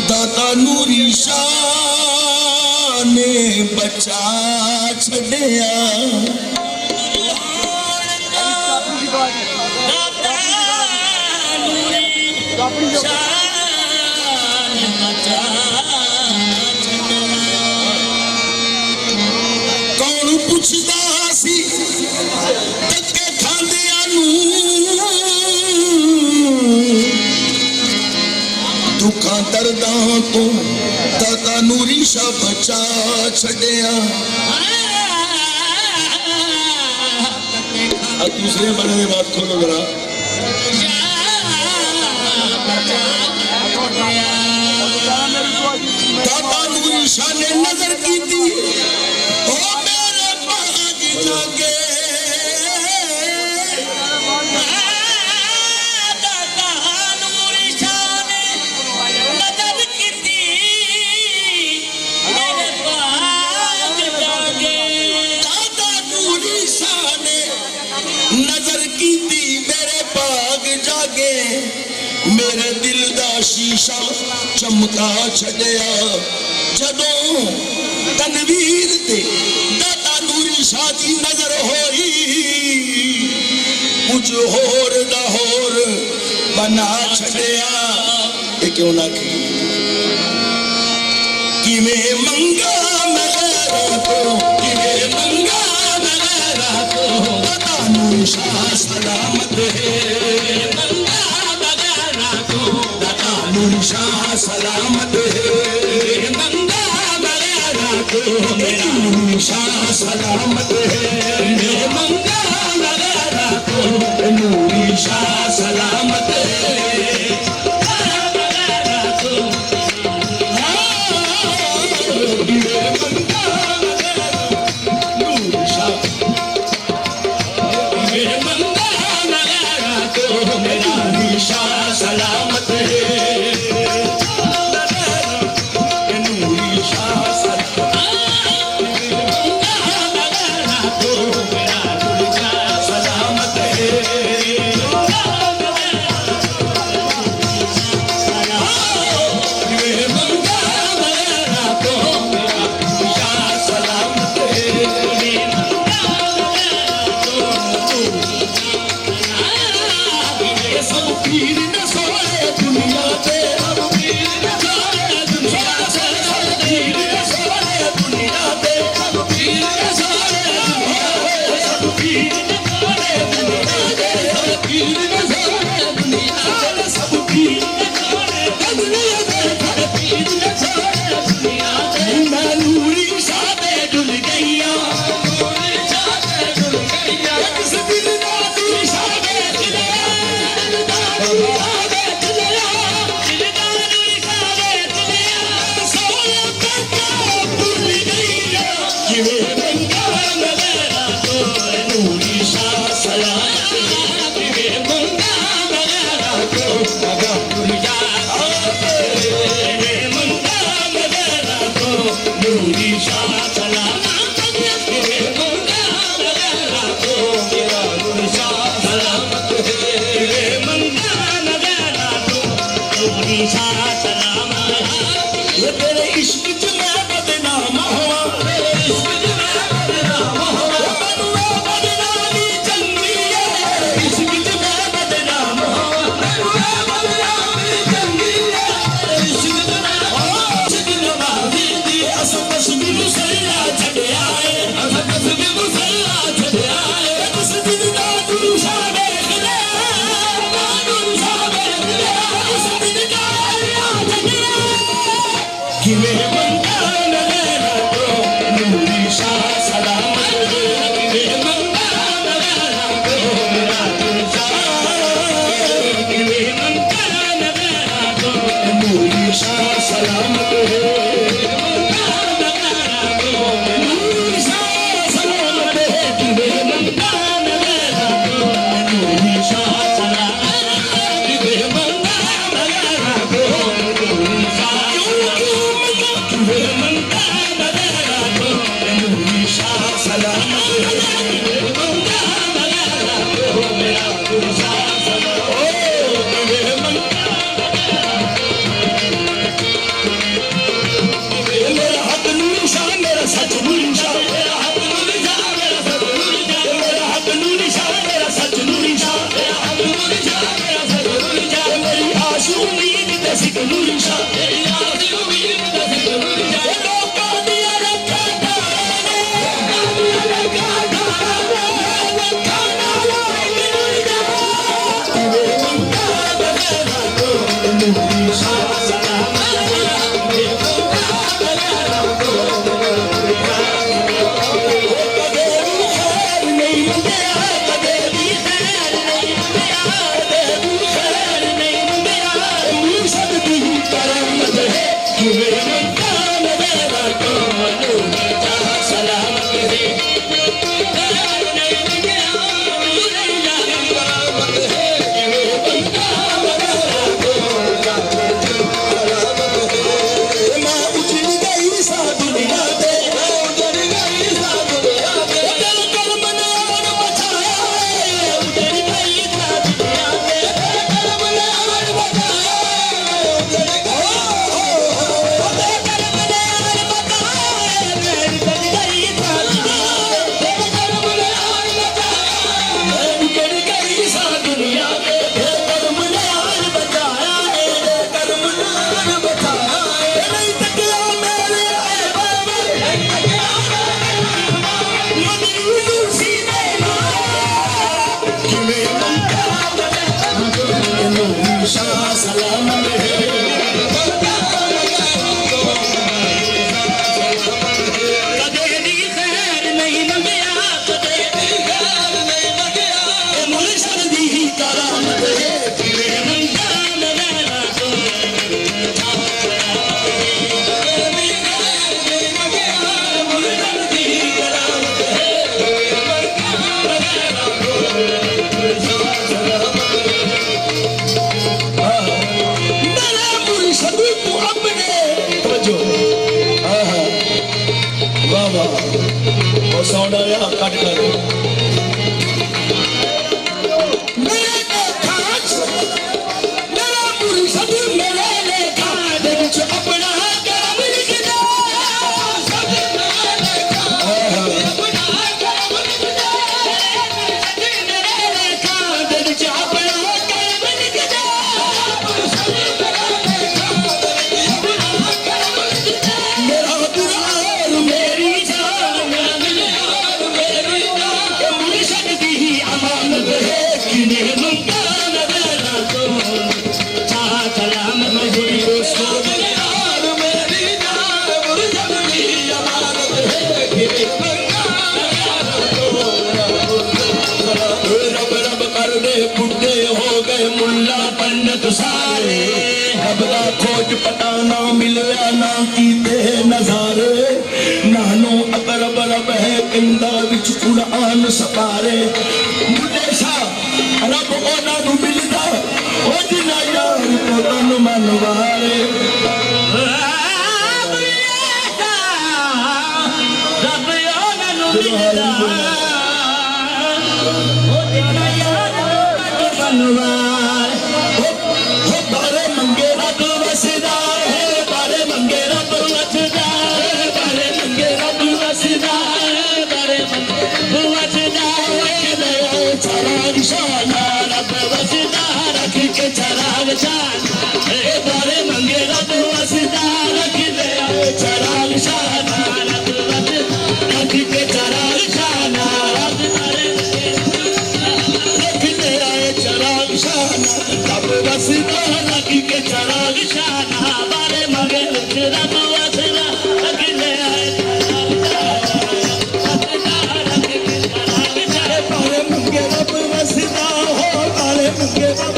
दाता नूरी शाह ने बचा छड़िया कौन पुछदा सी धक्के खांदियां दुखां दर्दां तो दाता नूरी शाह बचा छड़िया दूसरे बने की बात खोलो जरा दाता नूरी शाह ने नजर की थी ओ मेरे भाग जागे दाता नूरी शाह ने नजर की थी मेरे भाग जागे दाता नूरी शाह ने नजर की थी मेरे भाग जागे मेरे दिल दा शीशा चमका छड़िया जदों तनवीर ते दाता नूरी शाह दी नजर होई कुछ होर दा होर बना छड़िया ये क्यों ना किवें मंगा मेरा को किवें मंगा मेरा को दाता नूरी शाह सलामत है मंगा मेरा को दाता नूरी शाह सलामत है मंगा मेरा को मेरा नूरी शाह सलामत है मंगा मेरा को नूरी शाह सलामत है सलामत माड़ा या कट कर मेरे खाच मेरा मुर्शद मेरे लेखा दे विच अपना करम लिखदा सब मेरे लेखा अपना करम लिखदा मेरे लेखा दे विच अपना करम लिखदा सब मेरे लेखा अपना करम लिखदा मेरा दुलार मेरी जान मेरी जान मुर्शद दी अमानत है किने मुमतान देना तो चा सलाम मजूरी दोस्तों यार मेरी जान मुर्शद दी अमानत है किने मुमतान देना तो रब रब कर दे बुड्ढे हो गए मुल्ला पंडित सारे रब दा खोज पता ना मिलया ना कीते नजारे नानो अकरब रब है किंदा विच कुरान सपारे बुड्ढे सा रब ओना नु मिलदा ओ जिना यार को तन मनवारे रब ओना नु मिलदा ओ जिना यार को तन मनवारे हो बारे मंगे रब वसदा है बारे मंगे रब वसदा है बारे मंगे रब वसदा है बारे मंगे वसदा है चराग शाना रब वसदा रख के चराग शाना है बारे मंगे रब वसदा रख दे चराग शाना रब वसदा रख के चराग शाना रब बारे रख दे चराग शाना रब वसदा रख के चराग शाना बारे मंगे रब वसदा रख दे बारे मंगे रब वसदा हो बारे मंगे रब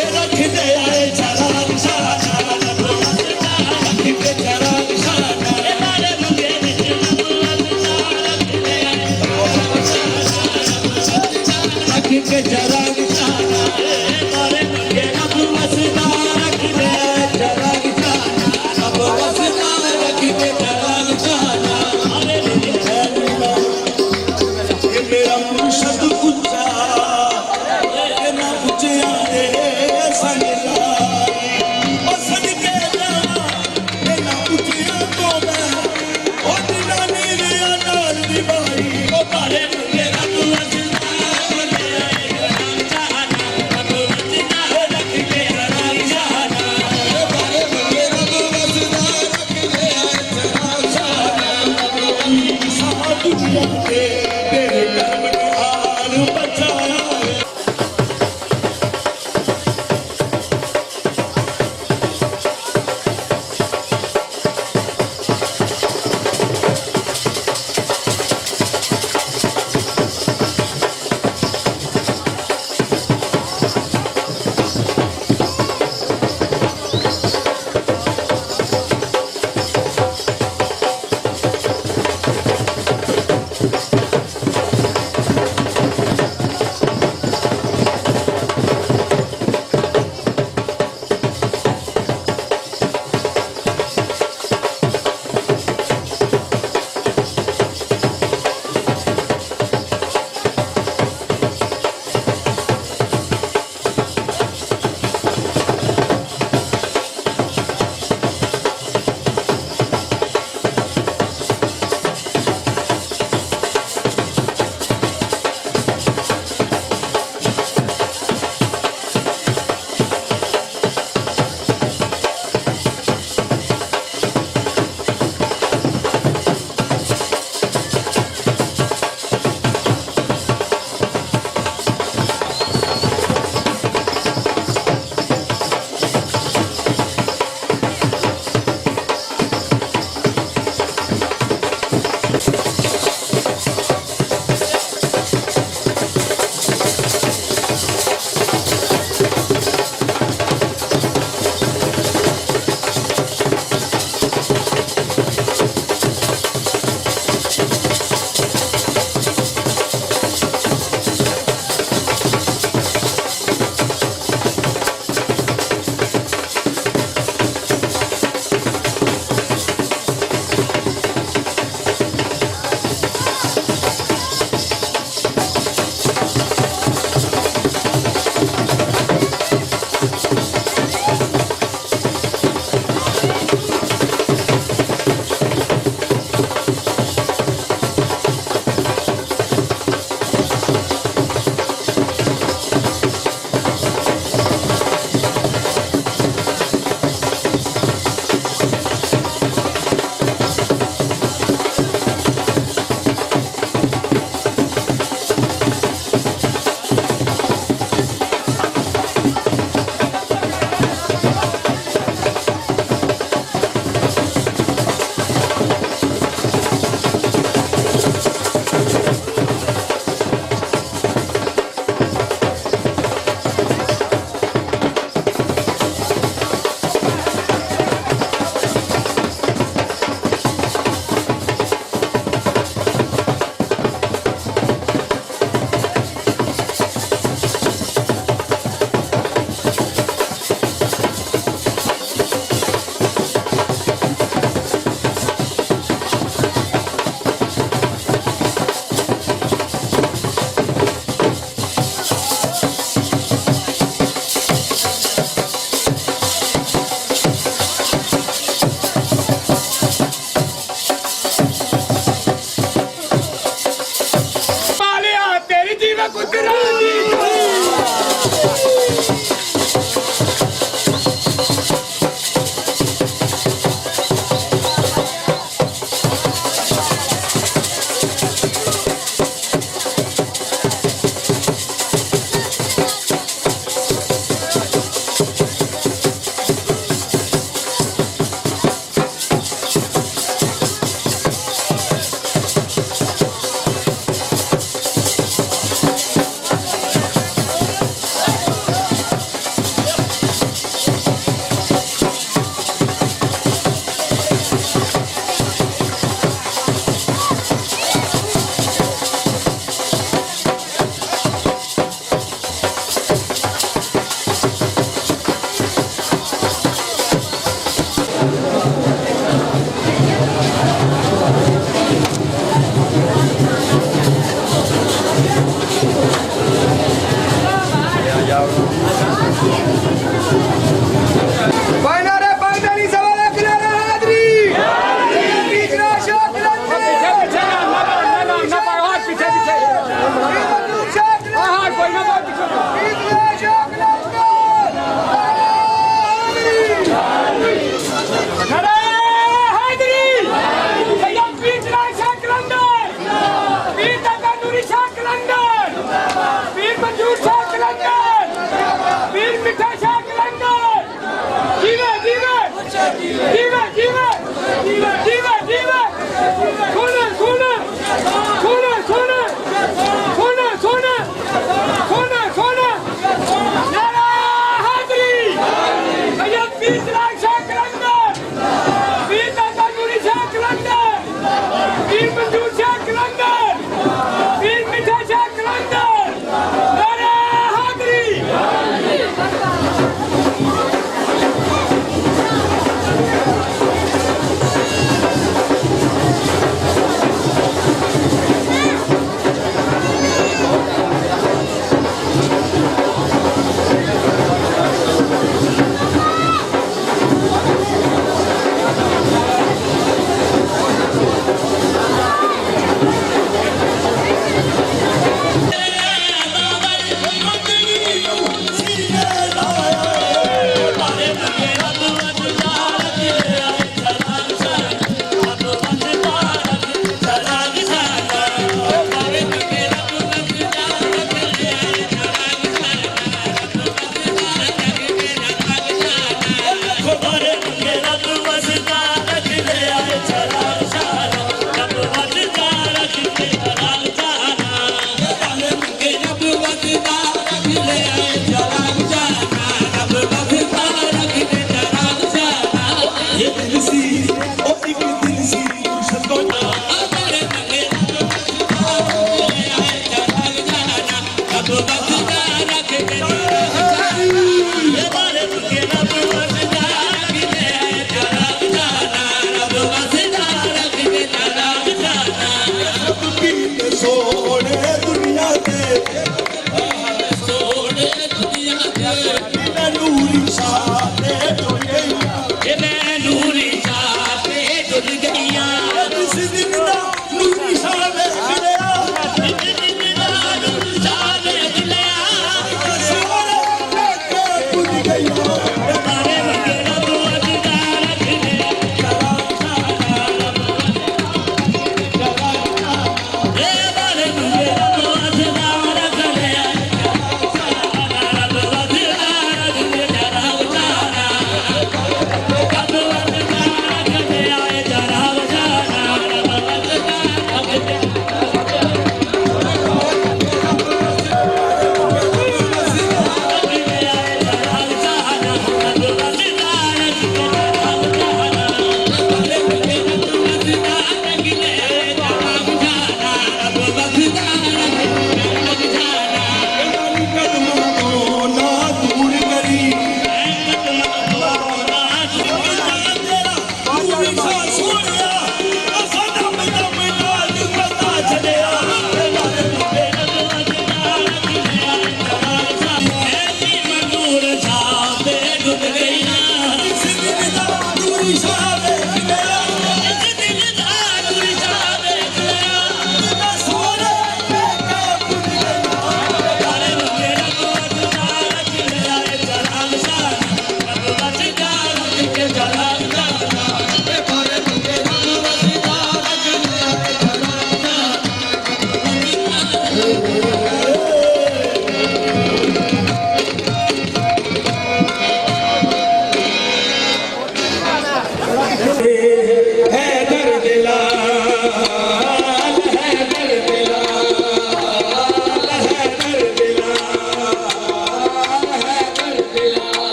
ए रख दे आए चराग शाना रब वसदा रख के चराग शाना ए बारे मंगे रब वसदा रख दे रख के चराग शाना ए बारे मंगे रब वसदा रख दे चराग शाना रब वसदा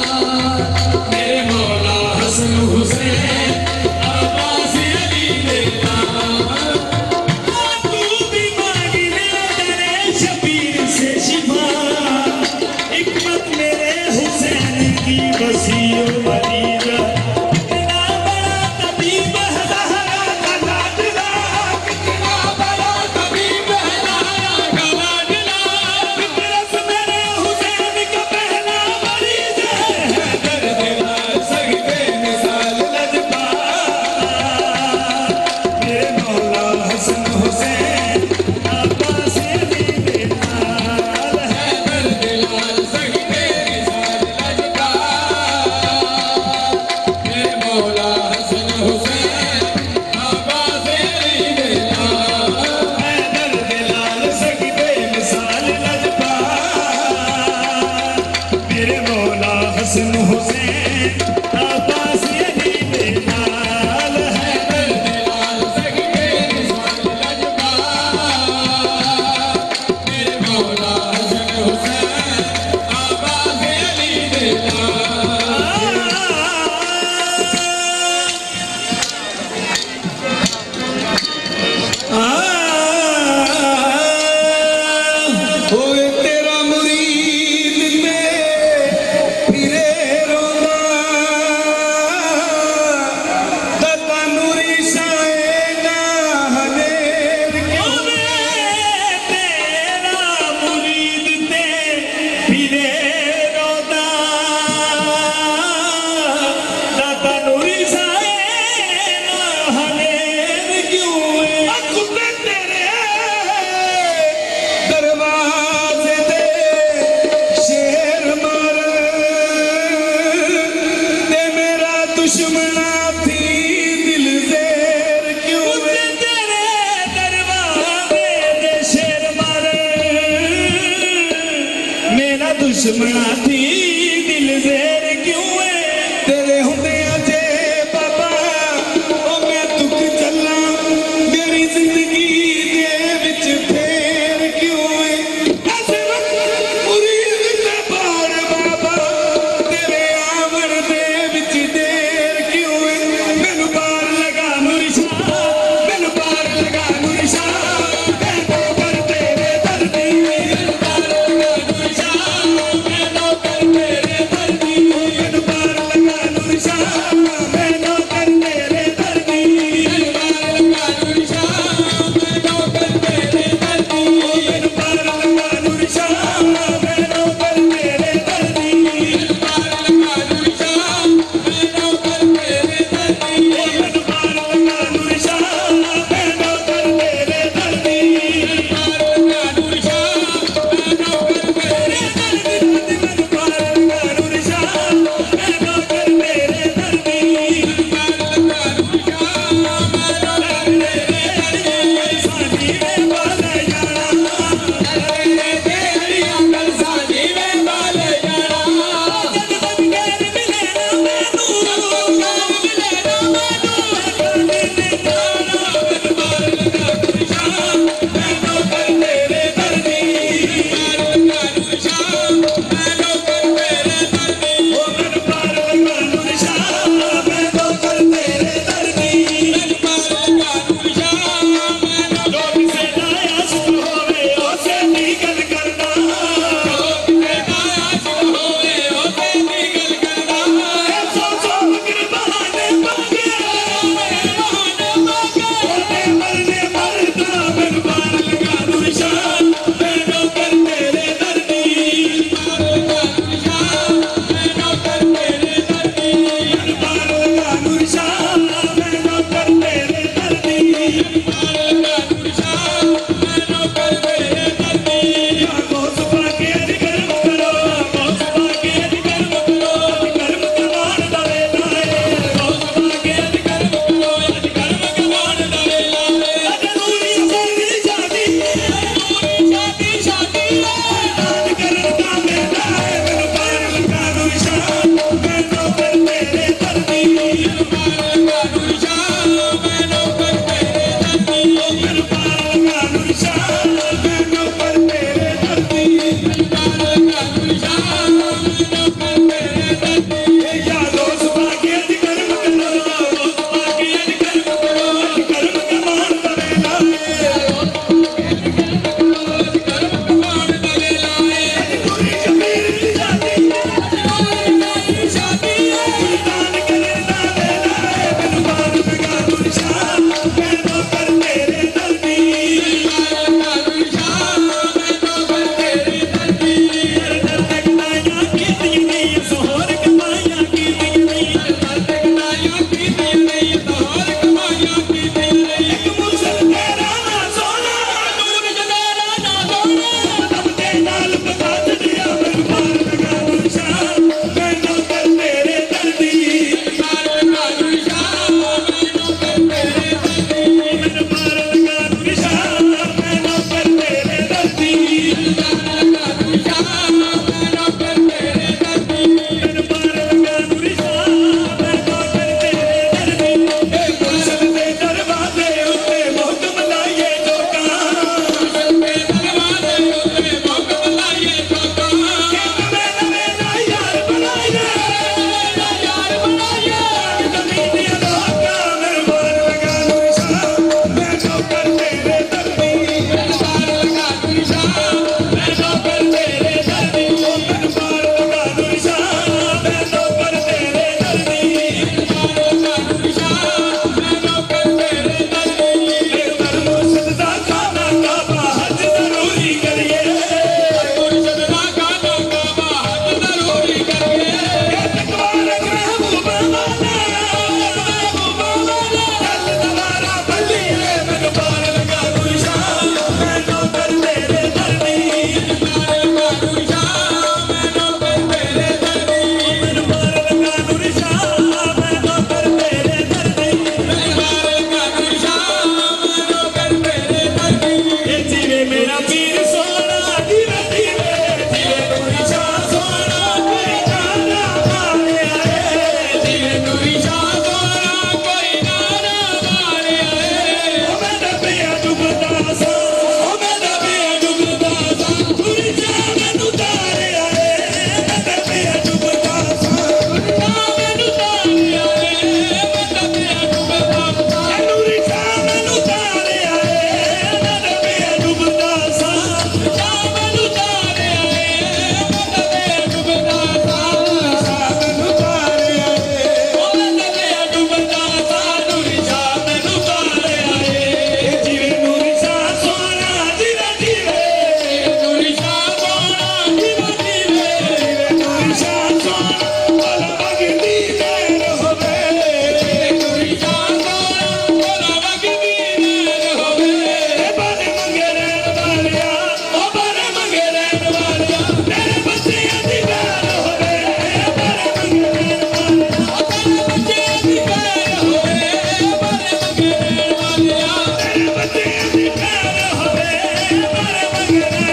मेरे मौला हसन हुसैन अब्बास अली देता तू भी मांगी ले तेरे शबीर से शिफा हिकमत मेरे हुसैन की वसीओ मरीजा कितना बड़ा तबीब है लहरा का लाडला कितना बड़ा तबीब है लहरा का लाडला फितरत मेरे हुसैन का पहला मरीज है दर्द सही बेमिसाल लजपा मेरे मौला हसन हुसैन अब्बास अली बेलाल है दर्द सही बेमिसाल लजपा मेरे मौला हसन हुसैन अब्बास अली बेलाल है दर्द सही बेमिसाल लजपा मेरे मौला हसन हुसैन अब्बास अली बेलाल है दर्द सही बेमिसाल लजपा मेरे मौला हसन हुसैन अब्बास अली होए तेरा मुरीद में फिरे रोना दाता नूरी साएगा हनेर क्यों तेरा मुरीद ते फिरे रोना दाता नूरी साएगा हनेर क्यों खुदे तेरे दरवाजे दे शेर मार ते मेरा दुश्मना थी दिल ज़ेर क्यों तेरे दरवाजे दे शेर मार मेरा दुश्मना थी दिल ज़ेर क्यों तेरे हुंदे अजे बाबा ओ मैं तुक चला मेरी जिंदगी दे विच फेर क्यों ऐसे वक्त मुरीद ते बार बाबा तेरे आवन दे विच देर क्यों मैनू पार लगा मुर्शा मैनू पार लगा मुर्शा मैं तो कर तेरे दर्दी मैनू पार लगा मुर्शा मैं तो कर तेरे के